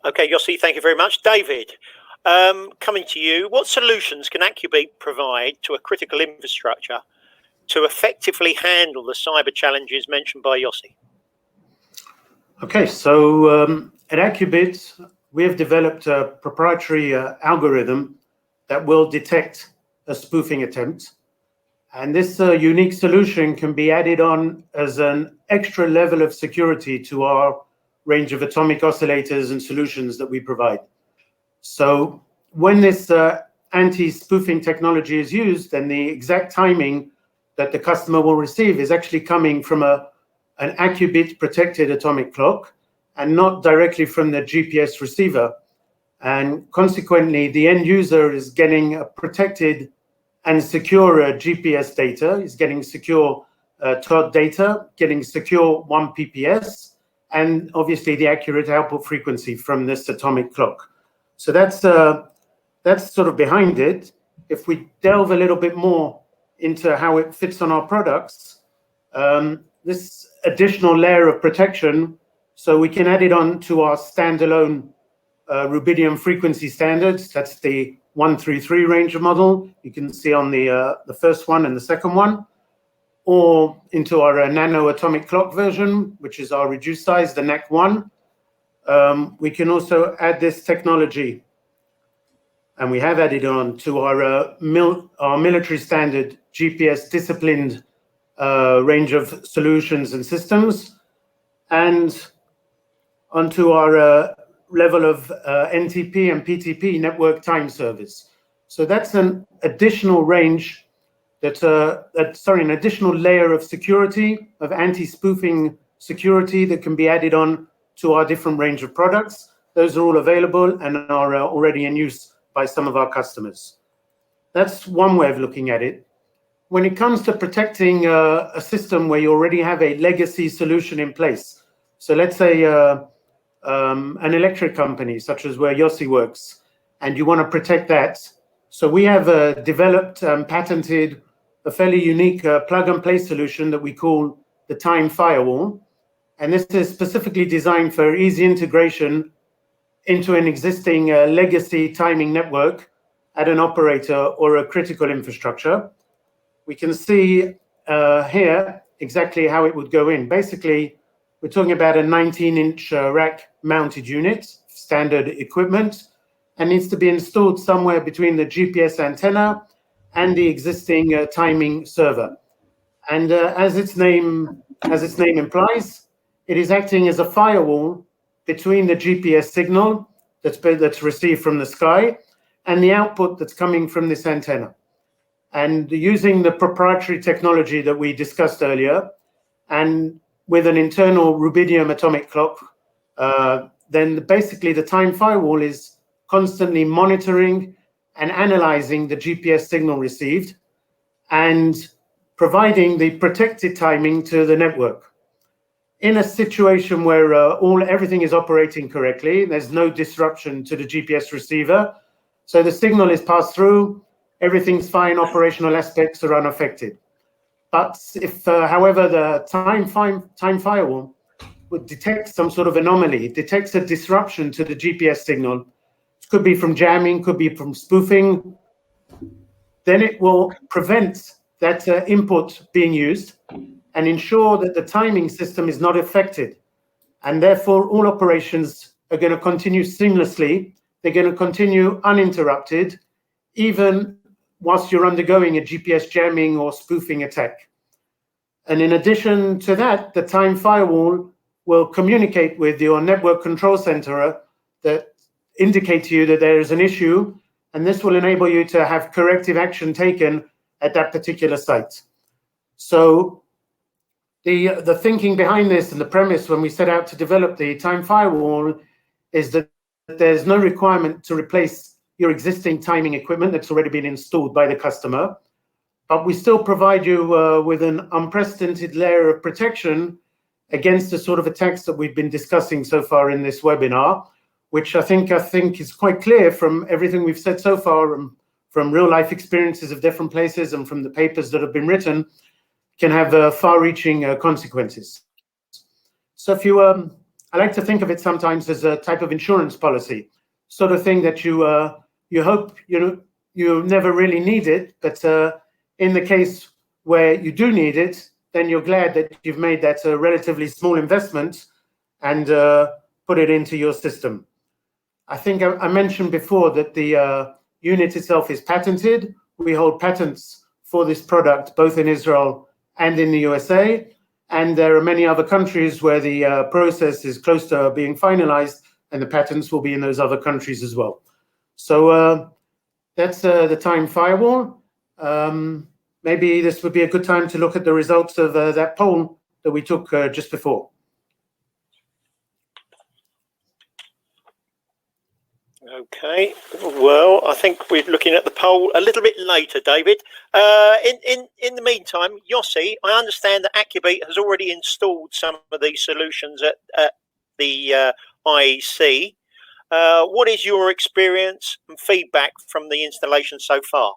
Okay, Yossi, thank you very much. David, coming to you, what solutions can AccuBeat provide to a critical infrastructure to effectively handle the cyber challenges mentioned by Yossi? Okay, so at AccuBeat, we have developed a proprietary algorithm that will detect a spoofing attempt. And this unique solution can be added on as an extra level of security to our range of atomic oscillators and solutions that we provide. So when this anti-spoofing technology is used, then the exact timing that the customer will receive is actually coming from an AccuBeat protected atomic clock and not directly from the GPS receiver. And consequently, the end user is getting a protected and secure GPS data, is getting secure TOD data, getting secure 1 PPS, and obviously the accurate output frequency from this atomic clock. So that's sort of behind it. If we delve a little bit more into how it fits on our products, this additional layer of protection, so we can add it on to our standalone rubidium frequency standards. That's the 133 range of model. You can see on the first one and the second one, or into our nano atomic clock version, which is our reduced size, the NAC 1. We can also add this technology, and we have added on to our military standard GPS disciplined range of solutions and systems, and onto our level of NTP and PTP network time service. So that's an additional range an additional layer of security, of anti-spoofing security that can be added on to our different range of products. Those are all available and are already in use by some of our customers. That's one way of looking at it. When it comes to protecting a system where you already have a legacy solution in place, so let's say an electric company, such as where Yossi works, and you want to protect that. So we have developed and patented a fairly unique plug-and-play solution that we call the Time Firewall. And this is specifically designed for easy integration into an existing legacy timing network at an operator or a critical infrastructure. We can see here exactly how it would go in. Basically, we're talking about a 19-inch rack-mounted unit, standard equipment, and needs to be installed somewhere between the GPS antenna and the existing timing server. And as its name implies, it is acting as a firewall between the GPS signal that's received from the sky and the output that's coming from this antenna. And using the proprietary technology that we discussed earlier, and with an internal rubidium atomic clock, then basically the Time Firewall is constantly monitoring and analyzing the GPS signal received and providing the protected timing to the network. In a situation where everything is operating correctly, there's no disruption to the GPS receiver, so the signal is passed through, everything's fine, operational aspects are unaffected. But if, however, the Time Firewall would detect some sort of anomaly, detects a disruption to the GPS signal, it could be from jamming, could be from spoofing, then it will prevent that input being used and ensure that the timing system is not affected. And therefore, all operations are going to continue seamlessly. They're going to continue uninterrupted, even whilst you're undergoing a GPS jamming or spoofing attack. And in addition to that, the Time Firewall will communicate with your network control center that indicate to you that there is an issue, and this will enable you to have corrective action taken at that particular site. So the thinking behind this and the premise when we set out to develop the Time Firewall is that there's no requirement to replace your existing timing equipment that's already been installed by the customer, but we still provide you with an unprecedented layer of protection against the sort of attacks that we've been discussing so far in this webinar, which I think is quite clear from everything we've said so far, from real life experiences of different places and from the papers that have been written, can have far-reaching consequences. So if you, I like to think of it sometimes as a type of insurance policy, sort of thing that you hope you never really need it, but in the case where you do need it, then you're glad that you've made that relatively small investment and put it into your system. I think I mentioned before that the unit itself is patented. We hold patents for this product, both in Israel and in the USA. And there are many other countries where the process is close to being finalized, and the patents will be in those other countries as well. So that's the Time Firewall. Maybe this would be a good time to look at the results of that poll that we took just before. Okay, well, I think we're looking at the poll a little bit later, David. In the meantime, Yossi, I understand that AccuBeat has already installed some of these solutions at the IEC. What is your experience and feedback from the installation so far?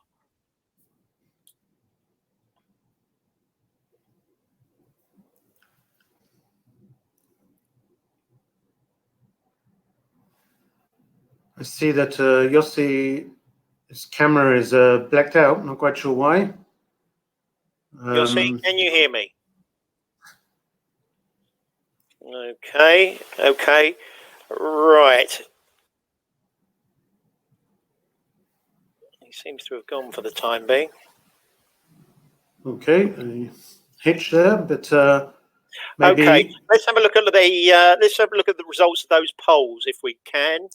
I see that Yossi's camera is blacked out. Not quite sure why. Yossi, can you hear me? Okay, right. He seems to have gone for the time being. Okay, a hitch there, but maybe. Okay, let's have a look at the results of those polls if we can.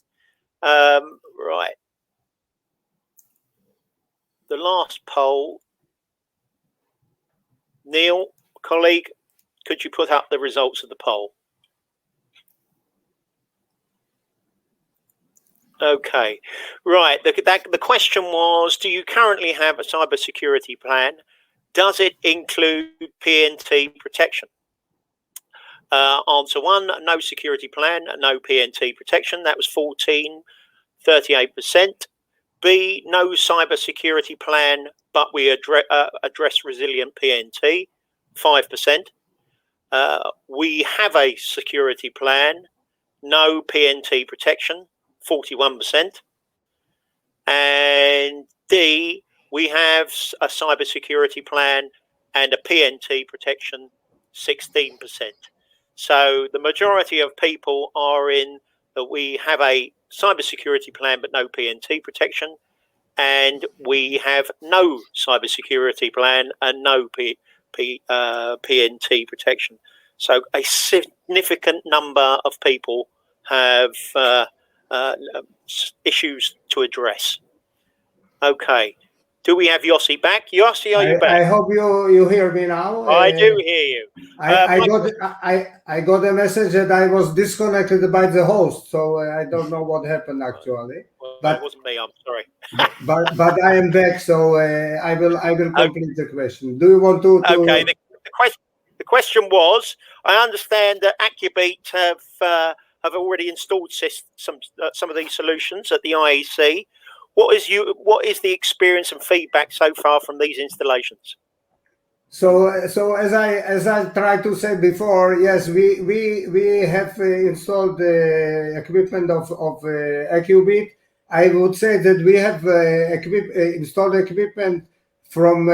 Right. The last poll, Neil, colleague, could you put up the results of the poll? Okay, right. The question was, do you currently have a cybersecurity plan? Does it include PNT protection? Answer 1, no security plan, no PNT protection. That was 38%. B, no cybersecurity plan, but we address resilient PNT, 5%. We have a security plan, no PNT protection, 41%. And D, we have a cybersecurity plan and a PNT protection, 16%. So the majority of people are in that we have a cybersecurity plan but no PNT protection, and we have no cybersecurity plan and no PNT protection. So a significant number of people have issues to address. Okay. Do we have Yossi back? Yossi, are you back? I hope you hear me now. I do hear you. I got a message that I was disconnected by the host, so I don't know what happened actually. Well, but it wasn't me. I'm sorry. but I am back, so I will complete the question. Do you want to? Okay. The question was: I understand that AccuBeat have already installed some of these solutions at the IEC. What is the experience and feedback so far from these installations? So as I tried to say before, yes, we have installed the equipment of AccuBeat. I would say that we have installed equipment from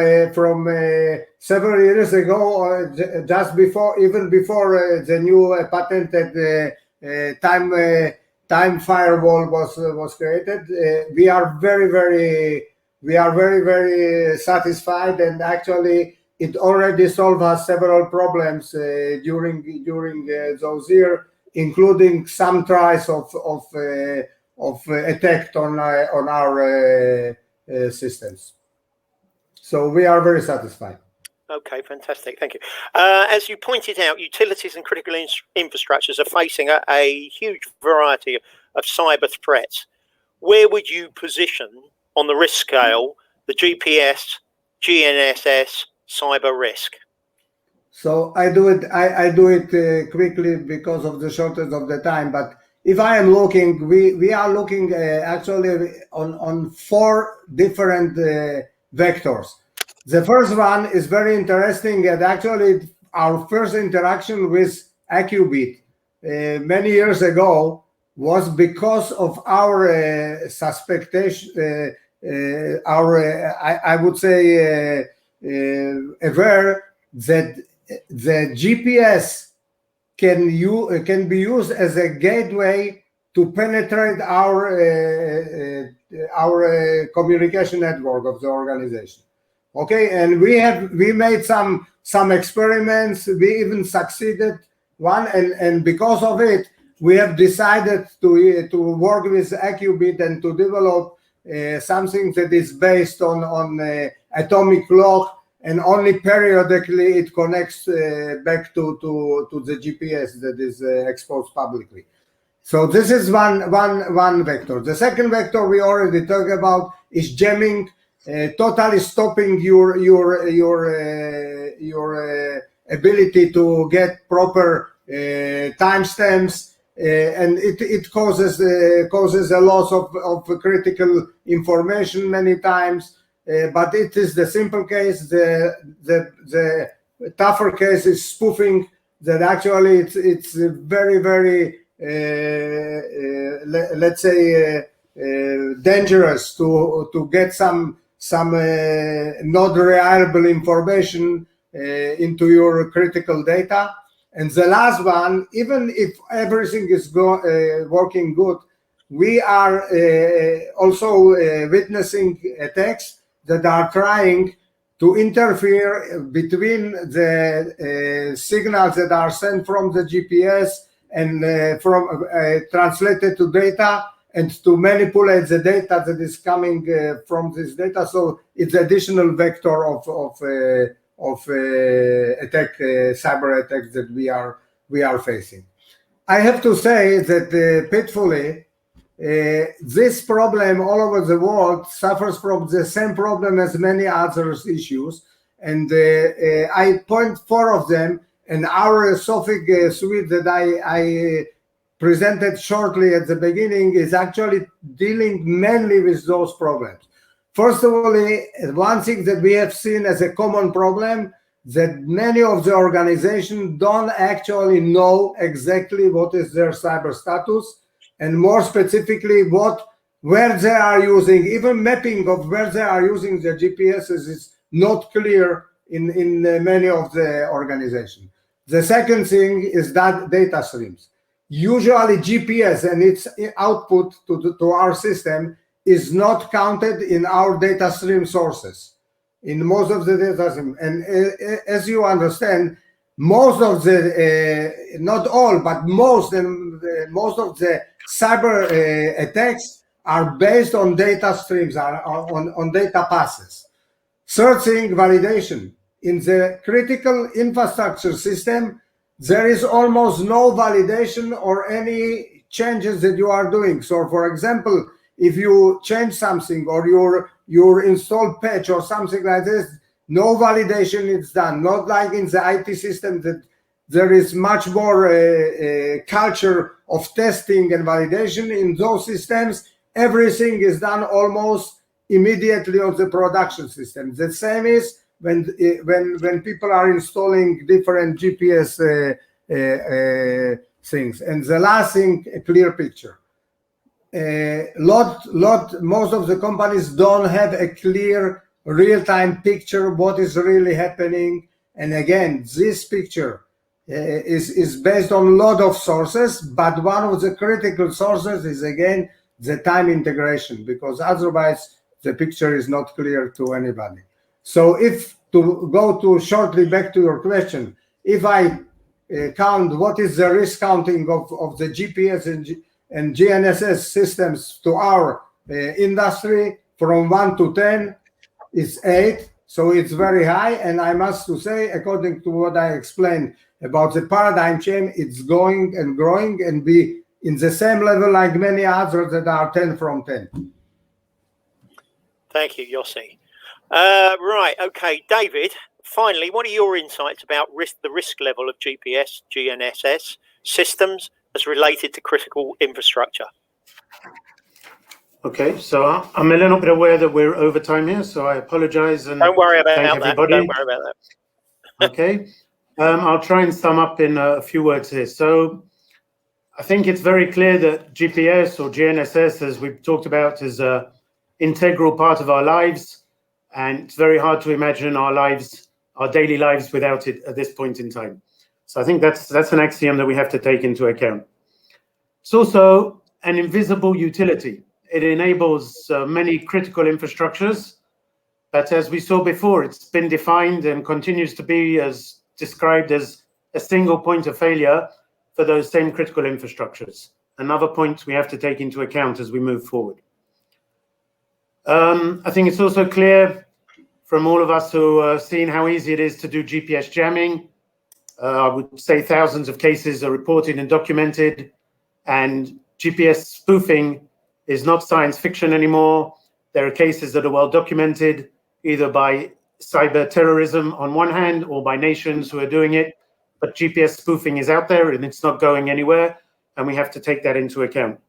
several years ago, or just before, even before the new patented time firewall was created. We are very satisfied, and actually it already solved us several problems during those years, including some tries of attack on our systems. So we are very satisfied. Okay, fantastic. Thank you. As you pointed out, utilities and critical infrastructures are facing a huge variety of cyber threats. Where would you position on the risk scale the GPS, GNSS cyber risk? So I do it quickly because of the shortage of the time. But if I am looking, we are looking actually on 4 different vectors. The first one is very interesting, and actually our first interaction with AccuBeat many years ago was because of our suspicion, I would say aware that the GPS can be used as a gateway to penetrate our communication network of the organization. Okay, and we made some experiments. We even succeeded one, and because of it, we have decided to work with AccuBeat and to develop something that is based on atomic clock, and only periodically it connects back to the GPS that is exposed publicly. So this is one vector. The second vector we already talked about is jamming, totally stopping your ability to get proper timestamps, and it causes a loss of critical information many times. But it is the simple case. The tougher case is spoofing. That actually it's very, very let's say dangerous to get some not reliable information into your critical data. And the last one, even if everything is working good, we are also witnessing attacks that are trying to interfere between the signals that are sent from the GPS and from translated to data, and to manipulate the data that is coming from this data. So it's additional vector of attack, cyber attacks that we are facing. I have to say that pitifully, this problem all over the world suffers from the same problem as many other issues, and I point 4 of them. And our SOFIG suite that I presented shortly at the beginning is actually dealing mainly with those problems. First of all, one thing that we have seen as a common problem, that many of the organizations don't actually know exactly what is their cyber status, and more specifically where they are using, even mapping of where they are using the GPSs is not clear in many of the organizations. The second thing is that data streams. Usually GPS and its output to our system is not counted in our data stream sources, in most of the data stream. And as you understand, most of the, not all, but most of the cyber attacks are based on data streams, on data passes. Third thing, validation. In the critical infrastructure system, there is almost no validation or any changes that you are doing. So, for example, if you change something or your installed patch or something like this, no validation is done. Not like in the IT system that there is much more culture of testing and validation. In those systems, everything is done almost immediately on the production system. The same is when people are installing different GPS things. And the last thing, a clear picture. Most of the companies don't have a clear real-time picture what is really happening. And again, this picture is based on a lot of sources, but one of the critical sources is again the time integration, because otherwise the picture is not clear to anybody. So if to go to shortly back to your question, if I count what is the risk counting of the GPS and GNSS systems to our industry, from 1 to 10 is 8, so it's very high. And I must to say, according to what I explained about the paradigm change, it's going and growing and be in the same level like many others that are 10 from 10. Thank you, Yossi. Right, okay, David, finally, what are your insights about the risk level of GPS, GNSS systems as related to critical infrastructure? Okay, so I'm a little bit aware that we're over time here, so I apologize and don't worry about thank that. everybody. Don't worry about that. Okay, I'll try and sum up in a few words here. So I think it's very clear that GPS or GNSS, as we've talked about, is an integral part of our lives, and it's very hard to imagine our daily lives without it at this point in time. So I think that's an axiom that we have to take into account. It's also an invisible utility. It enables many critical infrastructures, but as we saw before, it's been defined and continues to be as described as a single point of failure for those same critical infrastructures. Another point we have to take into account as we move forward. I think it's also clear from all of us who have seen how easy it is to do GPS jamming. I would say thousands of cases are reported and documented, and GPS spoofing is not science fiction anymore. There are cases that are well documented, either by cyber terrorism on one hand or by nations who are doing it. But GPS spoofing is out there and it's not going anywhere, and we have to take that into account.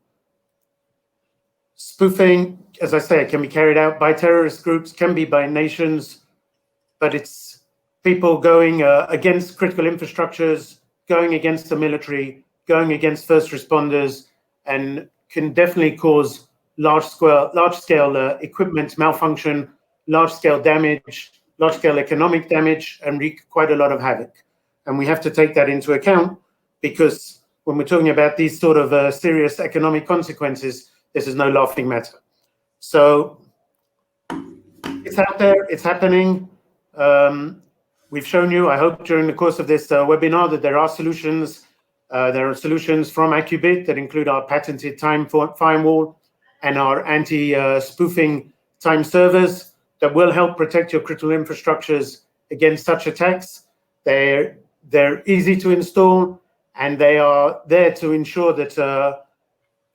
Spoofing, as I say, can be carried out by terrorist groups, can be by nations, but it's people going against critical infrastructures, going against the military, going against first responders, and can definitely cause large-scale equipment malfunction, large-scale damage, large-scale economic damage, and wreak quite a lot of havoc. And we have to take that into account, because when we're talking about these sort of serious economic consequences, this is no laughing matter. So it's out there, it's happening. We've shown you, I hope, during the course of this webinar that there are solutions. There are solutions from Accubit that include our patented time firewall and our anti-spoofing time servers that will help protect your critical infrastructures against such attacks. They're easy to install, and they are there to ensure that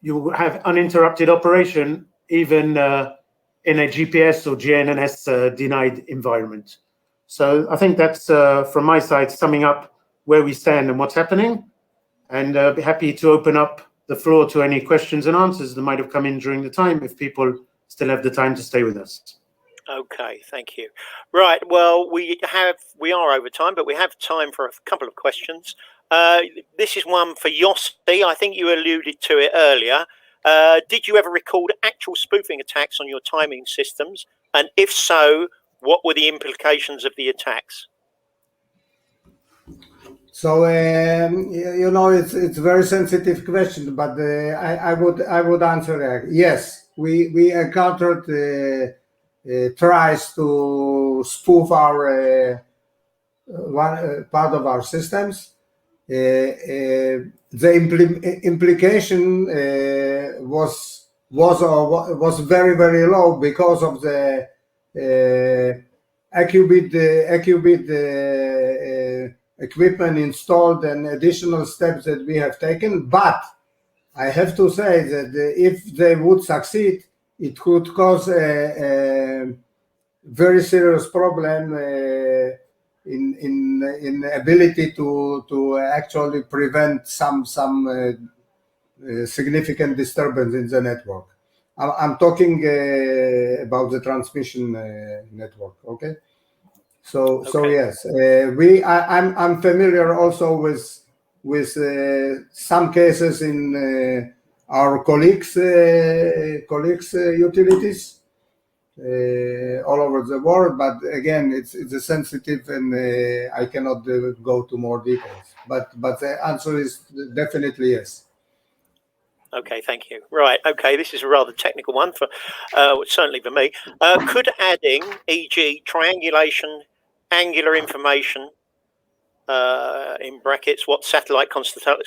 you have uninterrupted operation even in a GPS or GNSS denied environment. So I think that's, from my side, summing up where we stand and what's happening. And be happy to open up the floor to any questions and answers that might have come in during the time, if people still have the time to stay with us. Okay, thank you. Right, well, we are over time, but we have time for a couple of questions. This is one for Yossi. I think you alluded to it earlier. Did you ever record actual spoofing attacks on your timing systems? And if so, what were the implications of the attacks? So you know, it's a very sensitive question, but I would answer that. Yes, we encountered tries to spoof our one part of our systems. The implication was very, very low because of the Accubit equipment installed and additional steps that we have taken. But I have to say that if they would succeed, it could cause a very serious problem in ability to actually prevent some significant disturbance in the network. I'm talking about the transmission network. Okay. So yes, I'm familiar also with some cases in our colleagues utilities all over the world. But again, it's a sensitive, and I cannot go to more details. But the answer is definitely yes. Okay, thank you. Right, okay, this is a rather technical one for certainly for me. Could adding, e.g., triangulation, angular information, in brackets, what satellite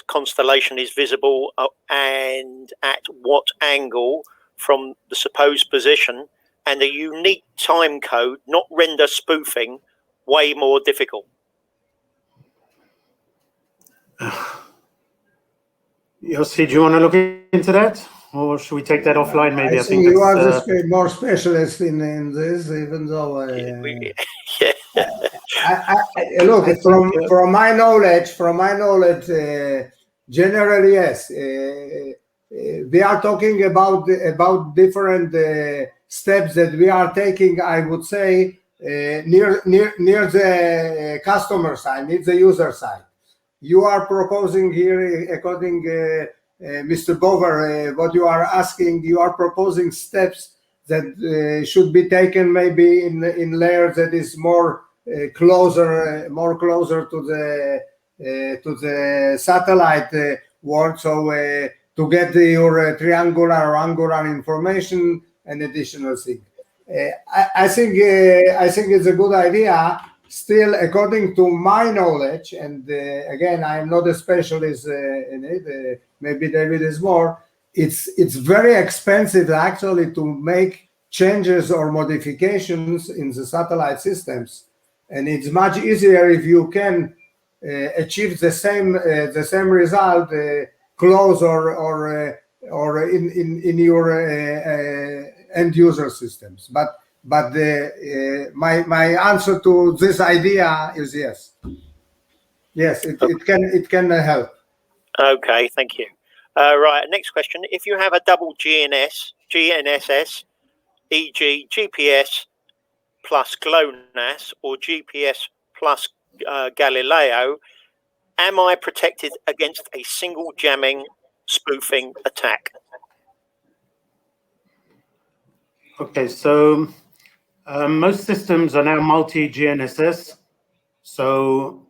constellation is visible and at what angle from the supposed position, and a unique time code, not render spoofing way more difficult? Yossi, do you want to look into that, or should we take that offline? Maybe I think you are the more specialist in this, even though. Look, from my knowledge, generally yes. We are talking about different steps that we are taking. I would say near the customer side, near the user side. You are proposing here, according Mr. Bover, what you are asking. You are proposing steps that should be taken maybe in layers that is more closer to the satellite world. So to get your triangular or angular information and additional thing. I think it's a good idea. Still, according to my knowledge, and again, I am not a specialist in it. Maybe David is more. It's very expensive actually to make changes or modifications in the satellite systems, and it's much easier if you can achieve the same result close or or in your end user systems. But my answer to this idea is yes. Yes, it can help. Okay, thank you. Right, next question. If you have a double GNSS, e.g. GPS plus GLONASS or GPS plus Galileo, am I protected against a single jamming spoofing attack? Okay, so most systems are now multi-GNSS. So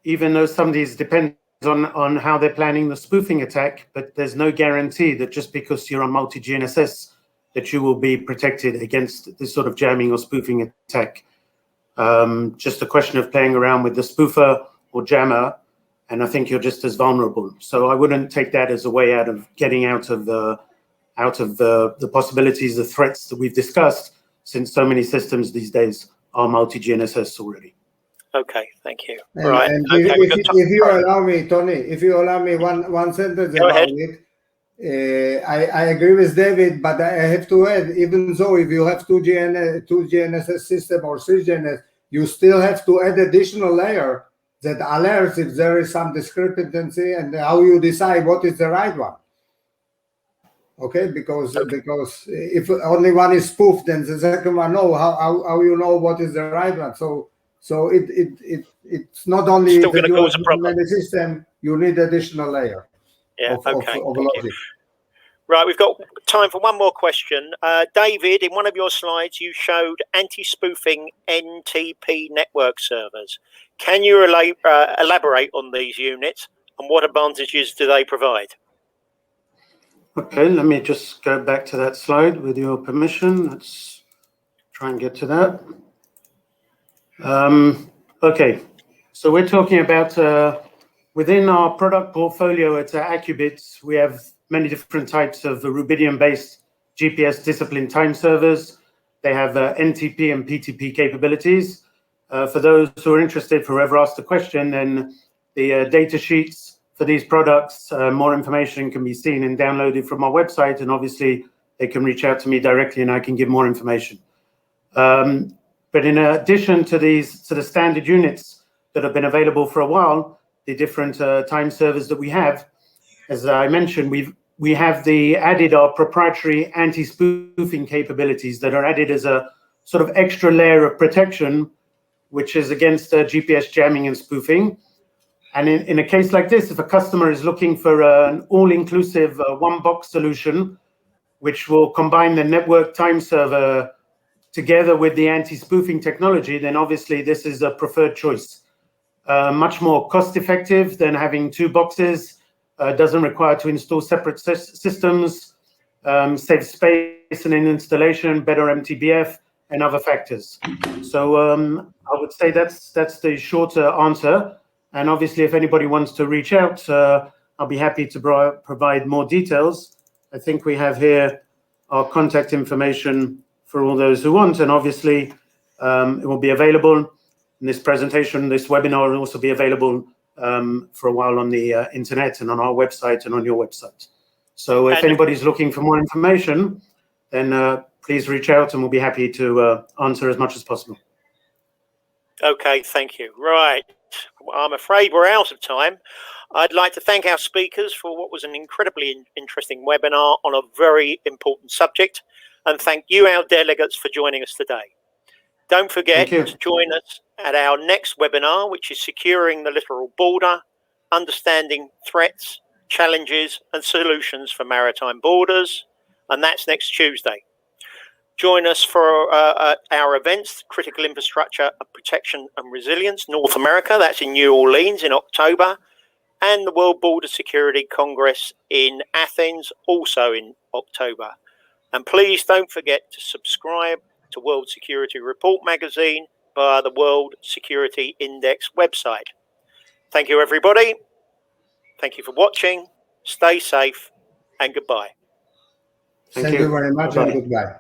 even though some of these depends on how they're planning the spoofing attack, but there's no guarantee that just because you're on multi-GNSS that you will be protected against this sort of jamming or spoofing attack. Just a question of playing around with the spoofer or jammer, and I think you're just as vulnerable. So I wouldn't take that as a way out of getting out of the possibilities, the threats that we've discussed, since so many systems these days are multi-GNSS already. Okay, thank you. And, right. and Okay, if you allow me, Tony, if you allow me one sentence Go about ahead. it, I agree with David, but I have to add, even though if you have two GNSS system or 3 GNSS, you still have to add additional layer that alerts if there is some discrepancy and how you decide what is the right one. Okay, because if only one is spoofed, then the second one, no, how you know what is the right one? So it's not only Still that gonna you cause have a problem. many system, you need additional layer Yeah, of okay. logic. Right, we've got time for one more question. David, in one of your slides, you showed anti-spoofing NTP network servers. Can you elaborate on these units and what advantages do they provide? Okay, let me just go back to that slide with your permission. Let's try and get to that. Okay, so we're talking about within our product portfolio at AccuBits, we have many different types of Rubidium-based GPS discipline time servers. They have NTP and PTP capabilities. For those who are interested, if whoever asked the question, then the data sheets for these products, more information can be seen and downloaded from our website, and obviously they can reach out to me directly and I can give more information. But in addition to the standard units that have been available for a while, the different time servers that we have, as I mentioned, we have added our proprietary anti-spoofing capabilities that are added as a sort of extra layer of protection, which is against GPS jamming and spoofing. And in a case like this, if a customer is looking for an all-inclusive one-box solution, which will combine the network time server together with the anti-spoofing technology, then obviously this is a preferred choice. Much more cost-effective than having 2 boxes, doesn't require to install separate systems, saves space and in installation, better MTBF, and other factors. So I would say that's the shorter answer. And obviously, if anybody wants to reach out, I'll be happy to provide more details. I think we have here our contact information for all those who want, and obviously it will be available in this presentation. This webinar will also be available for a while on the internet and on our website and on your website. So if anybody's looking for more information, then please reach out and we'll be happy to answer as much as possible. Okay, thank you. Right, I'm afraid we're out of time. I'd like to thank our speakers for what was an incredibly interesting webinar on a very important subject, and thank you, our delegates, for joining us today. Don't forget to join us at our next webinar, which is Securing the Littoral Border, Understanding Threats, Challenges and Solutions for Maritime Borders, and that's next Tuesday. Join us for our events, Critical Infrastructure Protection and Resilience, North America, that's in New Orleans in October, and the World Border Security Congress in Athens, also in October. And please don't forget to subscribe to World Security Report magazine via the World Security Index website. Thank you, everybody. Thank you for watching. Stay safe and goodbye. Thank you very much and goodbye.